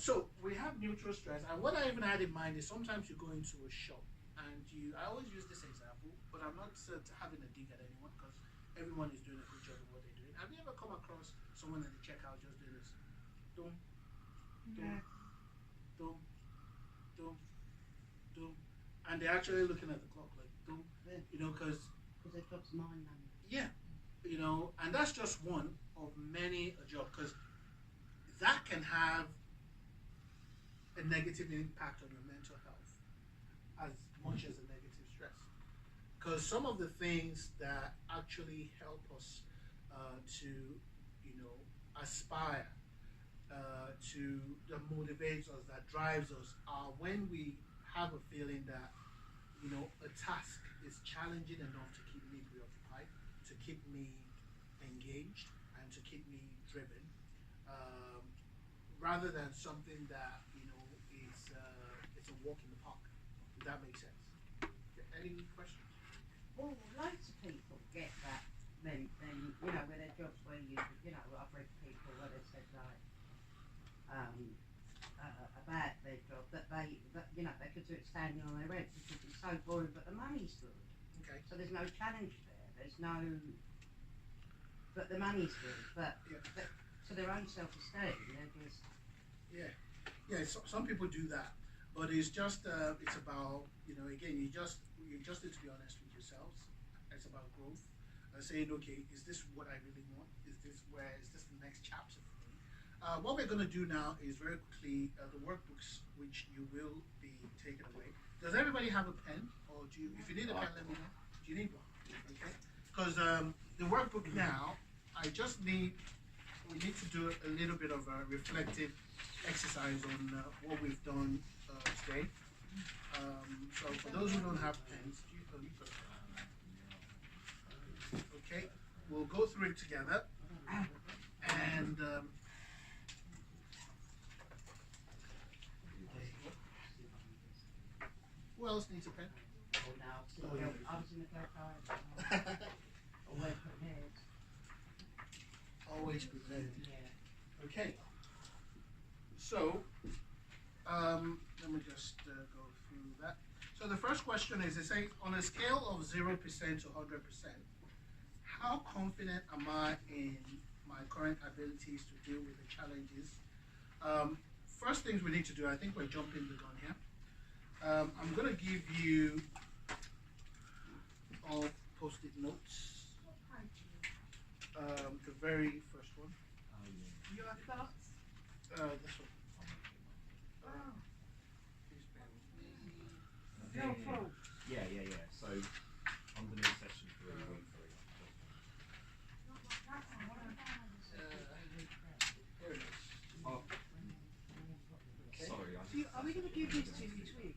So we have neutral stress, and what I even had in mind is sometimes you go into a shop and I always use this example, but I'm not having a dig at anyone because everyone is doing a good job of what they're doing. Have you ever come across someone at the checkout just doing this? Dum, Yeah. dum, dum, dum, and they're actually looking at the clock like dum, because Because their job's mind numbing. yeah, and that's just one of many a job, because that can have a negative impact on your mental health as much as a negative stress. Because some of the things that actually help us to, aspire to, that motivates us, that drives us, are when we have a feeling that, a task is challenging enough to keep me preoccupied, to keep me engaged, and to keep me driven, rather than something that it's a walk in the park. If that makes sense. Any questions? Well, loads of people get that then with their jobs where I've read people where they said like about their job that they could do it standing on their head because it's so boring, but the money's good. Okay. So there's no challenge there. There's no, but the money's good. But Yeah. to their own self-esteem. They're just, Yeah, some people do that, but it's just it's about, you know, again, you just need to be honest with yourselves. It's about growth, saying, okay, is this what I really want? Is this the next chapter for me? What we're going to do now is very quickly the workbooks which you will be taken away. Does everybody have a pen, or do you? If you need a pen, let me know. Do you need one? Okay, because the workbook now, we need to do a little bit of a reflective exercise on what we've done today. So for those who don't have pens, okay, we'll go through it together. And who else needs a pen? oh no, Oh, yeah. I was in the go-kart. Always prepared. Always prepared. Yeah. Okay. So, let me just go through that. So the first question is, it says, on a scale of 0% to 100%, how confident am I in my current abilities to deal with the challenges? First things we need to do, I think we're jumping the gun here. I'm going to give you all post-it notes. The very first one. Your thoughts? This one. Please bear with me. No, Yeah. So underneath session 3, week 3. Here it is. Oh, Okay. sorry, Are we going to give these to you each week?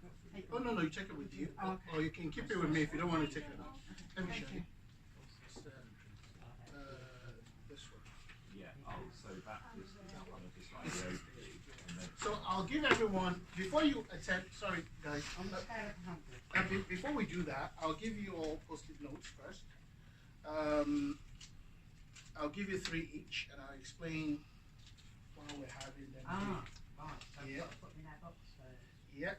Oh, no, you take it with you. Oh, okay. Or you can keep it with me if you don't want to take it out. Let me show Thank you. you. It's, this one. Yeah. Oh, so that was one of the slightly overview, and then So I'll give everyone, before you attempt, sorry guys, On the scale of 100. before we do that, I'll give you all post-it notes first. I'll give you 3 each, and I'll explain why we're having them. Ah, right. So Yeah. I've got to put them in that box first. Yep.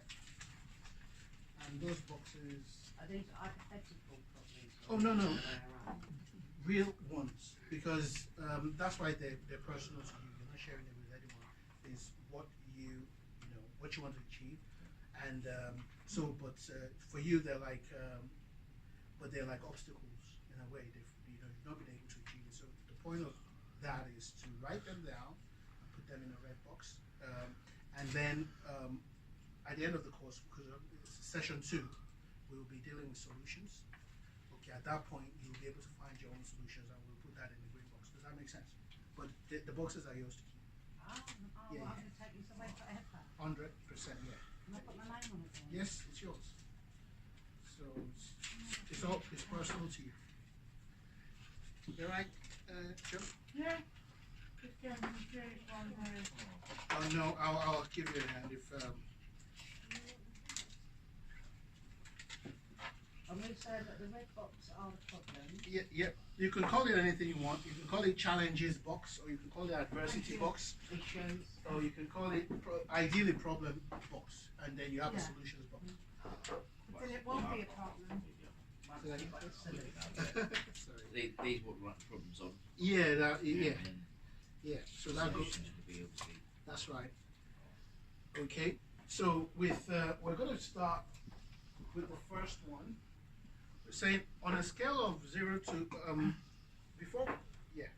And those boxes, Are these hypothetical problems? Oh, no, no. Right. real ones, because that's why they're personal to you. You're not sharing them with anyone. Is what what you want to achieve, and for you they're like, but they're like obstacles in a way. You've not been able to achieve it. So the point of that is to write them down, and put them in a red box, and then at the end of the course, because it's session 2, we will be dealing with solutions. Okay, at that point you'll be able to find your own solutions, and we'll put that in the green box. Does that make sense? But the boxes are yours to keep. Yeah. I'm going to take this away for a headphone. 100%, yeah. Can I put my name on it then? Yes, it's yours. So it's personal to you. You alright, Joe? Yeah. Just give them one day. Oh no, I'll give you a hand if I'm going to say that the red box are the problem. yeah. You can call it anything you want. You can call it challenges box, or you can call it adversity box, Issues. or you can call it ideally problem box, and then you have a Yeah. solutions box. But then it won't be a problem. Once Yeah. you've got the solution. Sorry. These would run problems on. Yeah, yeah. And then So that goes. solutions could be obviously. That's right. Okay. So with we're going to start with the first one. We're saying on a scale of 0 to before, yeah.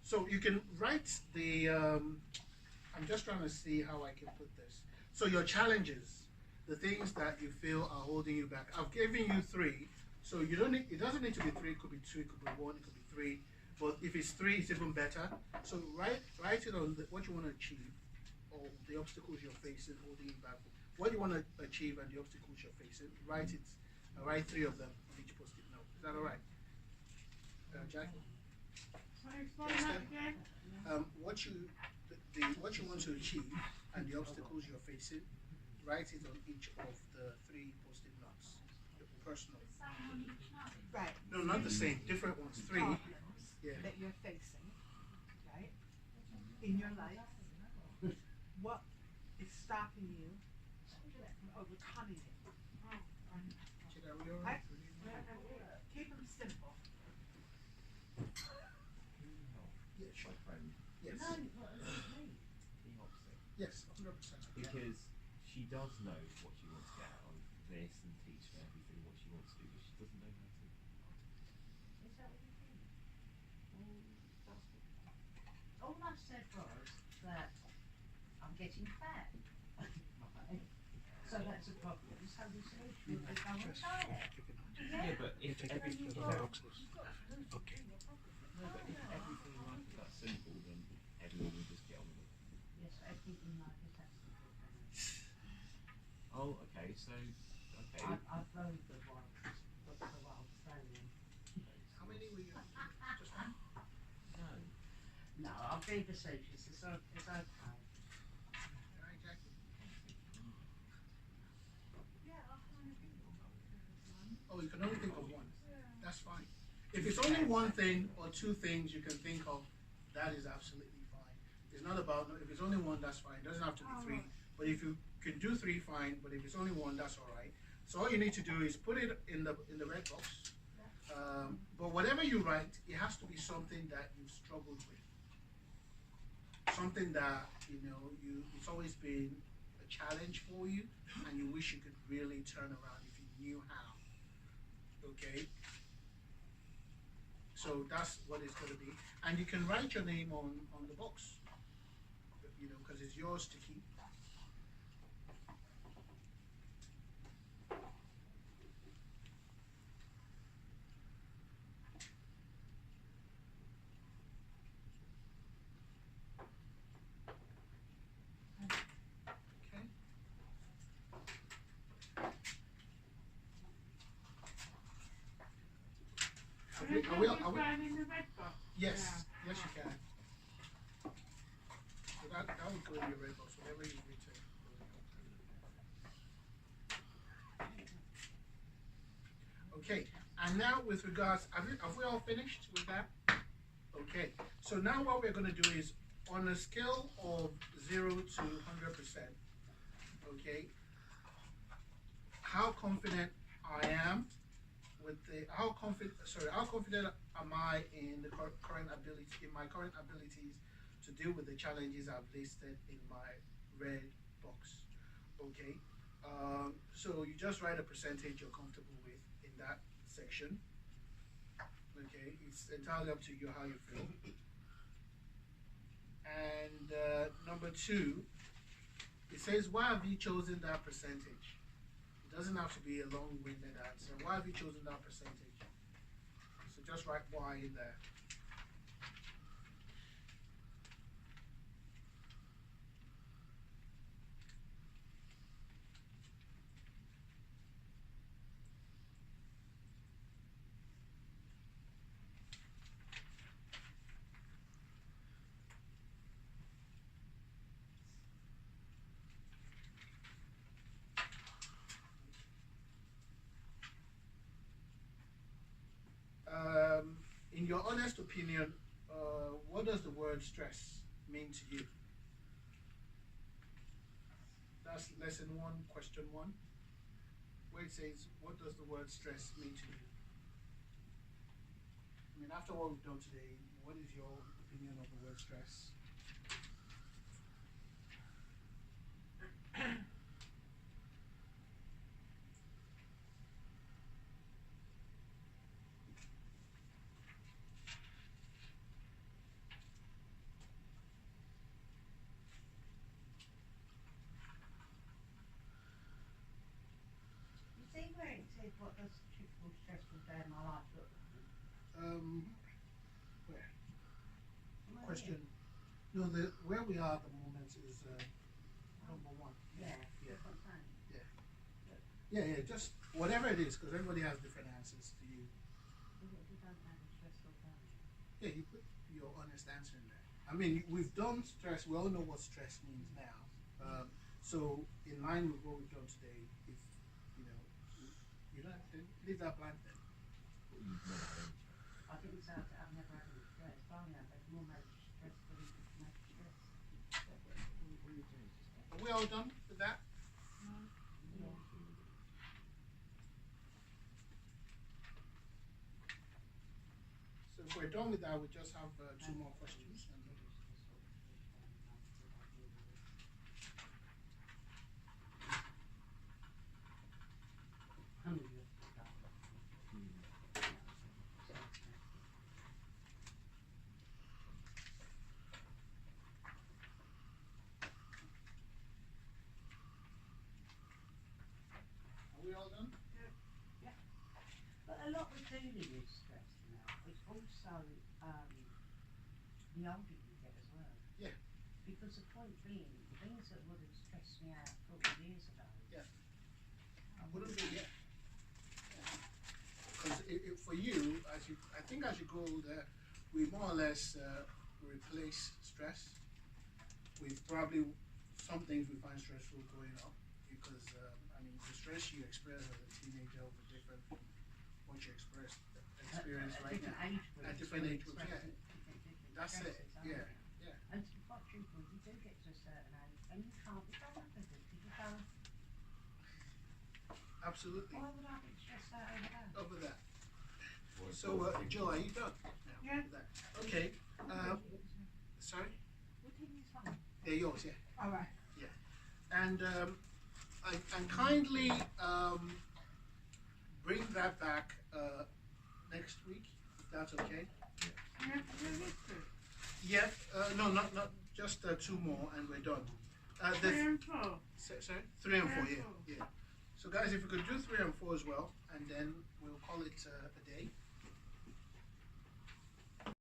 So you can write the. I'm just trying to see how I can put this. So your challenges, the things that you feel are holding you back. I've given you 3, so you don't need. It doesn't need to be 3. It could be 2. It could be 1. It could be 3. But if it's 3, it's even better. So write it on what you want to achieve, or the obstacles you're facing holding you back. What you want to achieve and the obstacles you're facing. Write it. Write 3 of them on each post-it note. Is that all right, Jackie? Can you explain that again? What you want to achieve and the obstacles you're facing. Write it on each of the 3 post-it notes. Personal. Right. No, not the same. Different ones. 3. Problems Yeah. that you're facing, right, in your life. What is stopping you from overcoming it? Check out your. I- Keep them simple. Yeah, sure. my friend Yes. No, what does it mean? The opposite. Yes, 100%. Because she does know what she wants to get out of this and teach her everything what she wants to do, but she doesn't know how to. Is that what you think? That's what. All I said was that I'm getting fat. Right? So that's a problem. So the solution would be go and diet. Yeah, but if everything, You've no, got- but if everything in life is that simple, then everyone will just get on with it. Yes, everything in life is absolutely fine. Oh, okay, so okay. I've rode the wild stallion. How many were you? Just one? No. No, I'll be facetious. It's okay. Right, Jackie? Yeah, I'll kind of think of one. Oh, you can only think of one. That's fine. If it's only one thing or two things you can think of, that is absolutely fine. It's not about, if it's only one, that's fine. It doesn't have to be three. But if you can do three, fine. But if it's only one, that's all right. So all you need to do is put it in the red box. But whatever you write, it has to be something that you've struggled with. Something that, it's always been a challenge for you and you wish you could really turn around if you knew how. Okay? So that's what it's going to be. And you can write your name on the box, because it's yours to keep. Okay. Are we, in the red box? yes, yes you can. So that would go in your red box, whatever you written. Okay, and now with regards, have we all finished with that? Okay, so now what we're going to do is, on a scale of 0 to 100%, okay, how confident I am how confident am I in the current ability, in my current abilities to deal with the challenges I've listed in my red box, okay? So you just write a percentage you're comfortable with in that section, okay? It's entirely up to you how you feel. And number 2, it says, why have you chosen that percentage? It doesn't have to be a long-winded answer. Why have you chosen that percentage? So just write why in there. In your honest opinion, what does the word stress mean to you? That's lesson 1, question 1, where it says, what does the word stress mean to you? I mean, after what we've done today, what is your opinion of the word stress? You see where it says what does a typical stressful day in my life look like? Where? Well, Question. No, where we are at the moment is number 1. Yeah, Yeah. that's what I'm saying. Yeah, just whatever it is, because everybody has different answers to you. What if you don't have a stressful day? Yeah, you put your honest answer in there. I mean, we've done stress. We all know what stress means now. So in line with what we've done today, if you don't have to leave that blank then. I didn't say I've never had any stress. Finally, I've had more major stress than major stress. Are we all done with that? Yeah. So if we're done with that, we just have 2 more questions. we all done? But a lot of dealing with stress now, it's also the older you get as well. Yeah. Because the point being, things that would have stressed me out 40 years ago. Yeah. I Wouldn't be, yeah. Because for you, I think as you grow older, we more or less replace stress with probably some things we find stressful growing up. Because I mean, the stress you experience as a teenager will be different from what you experience right now. At different age groups, yeah. That's it. Yeah. Yeah. And to be quite truthful, you do get to a certain age and you can't be bothered with it because you go, Absolutely. why would I get stressed out over that? Over that. Well, So, Joe, are you done now? Yeah. With that? Okay. Sorry? What thing is fun? They're yours, yeah. All right. And and kindly bring that back next week, if that's okay. Yeah. No, not just two more, and we're done. Sorry, 3 and 4. Yeah. So, guys, if you could do 3 and 4 as well, and then we'll call it a day.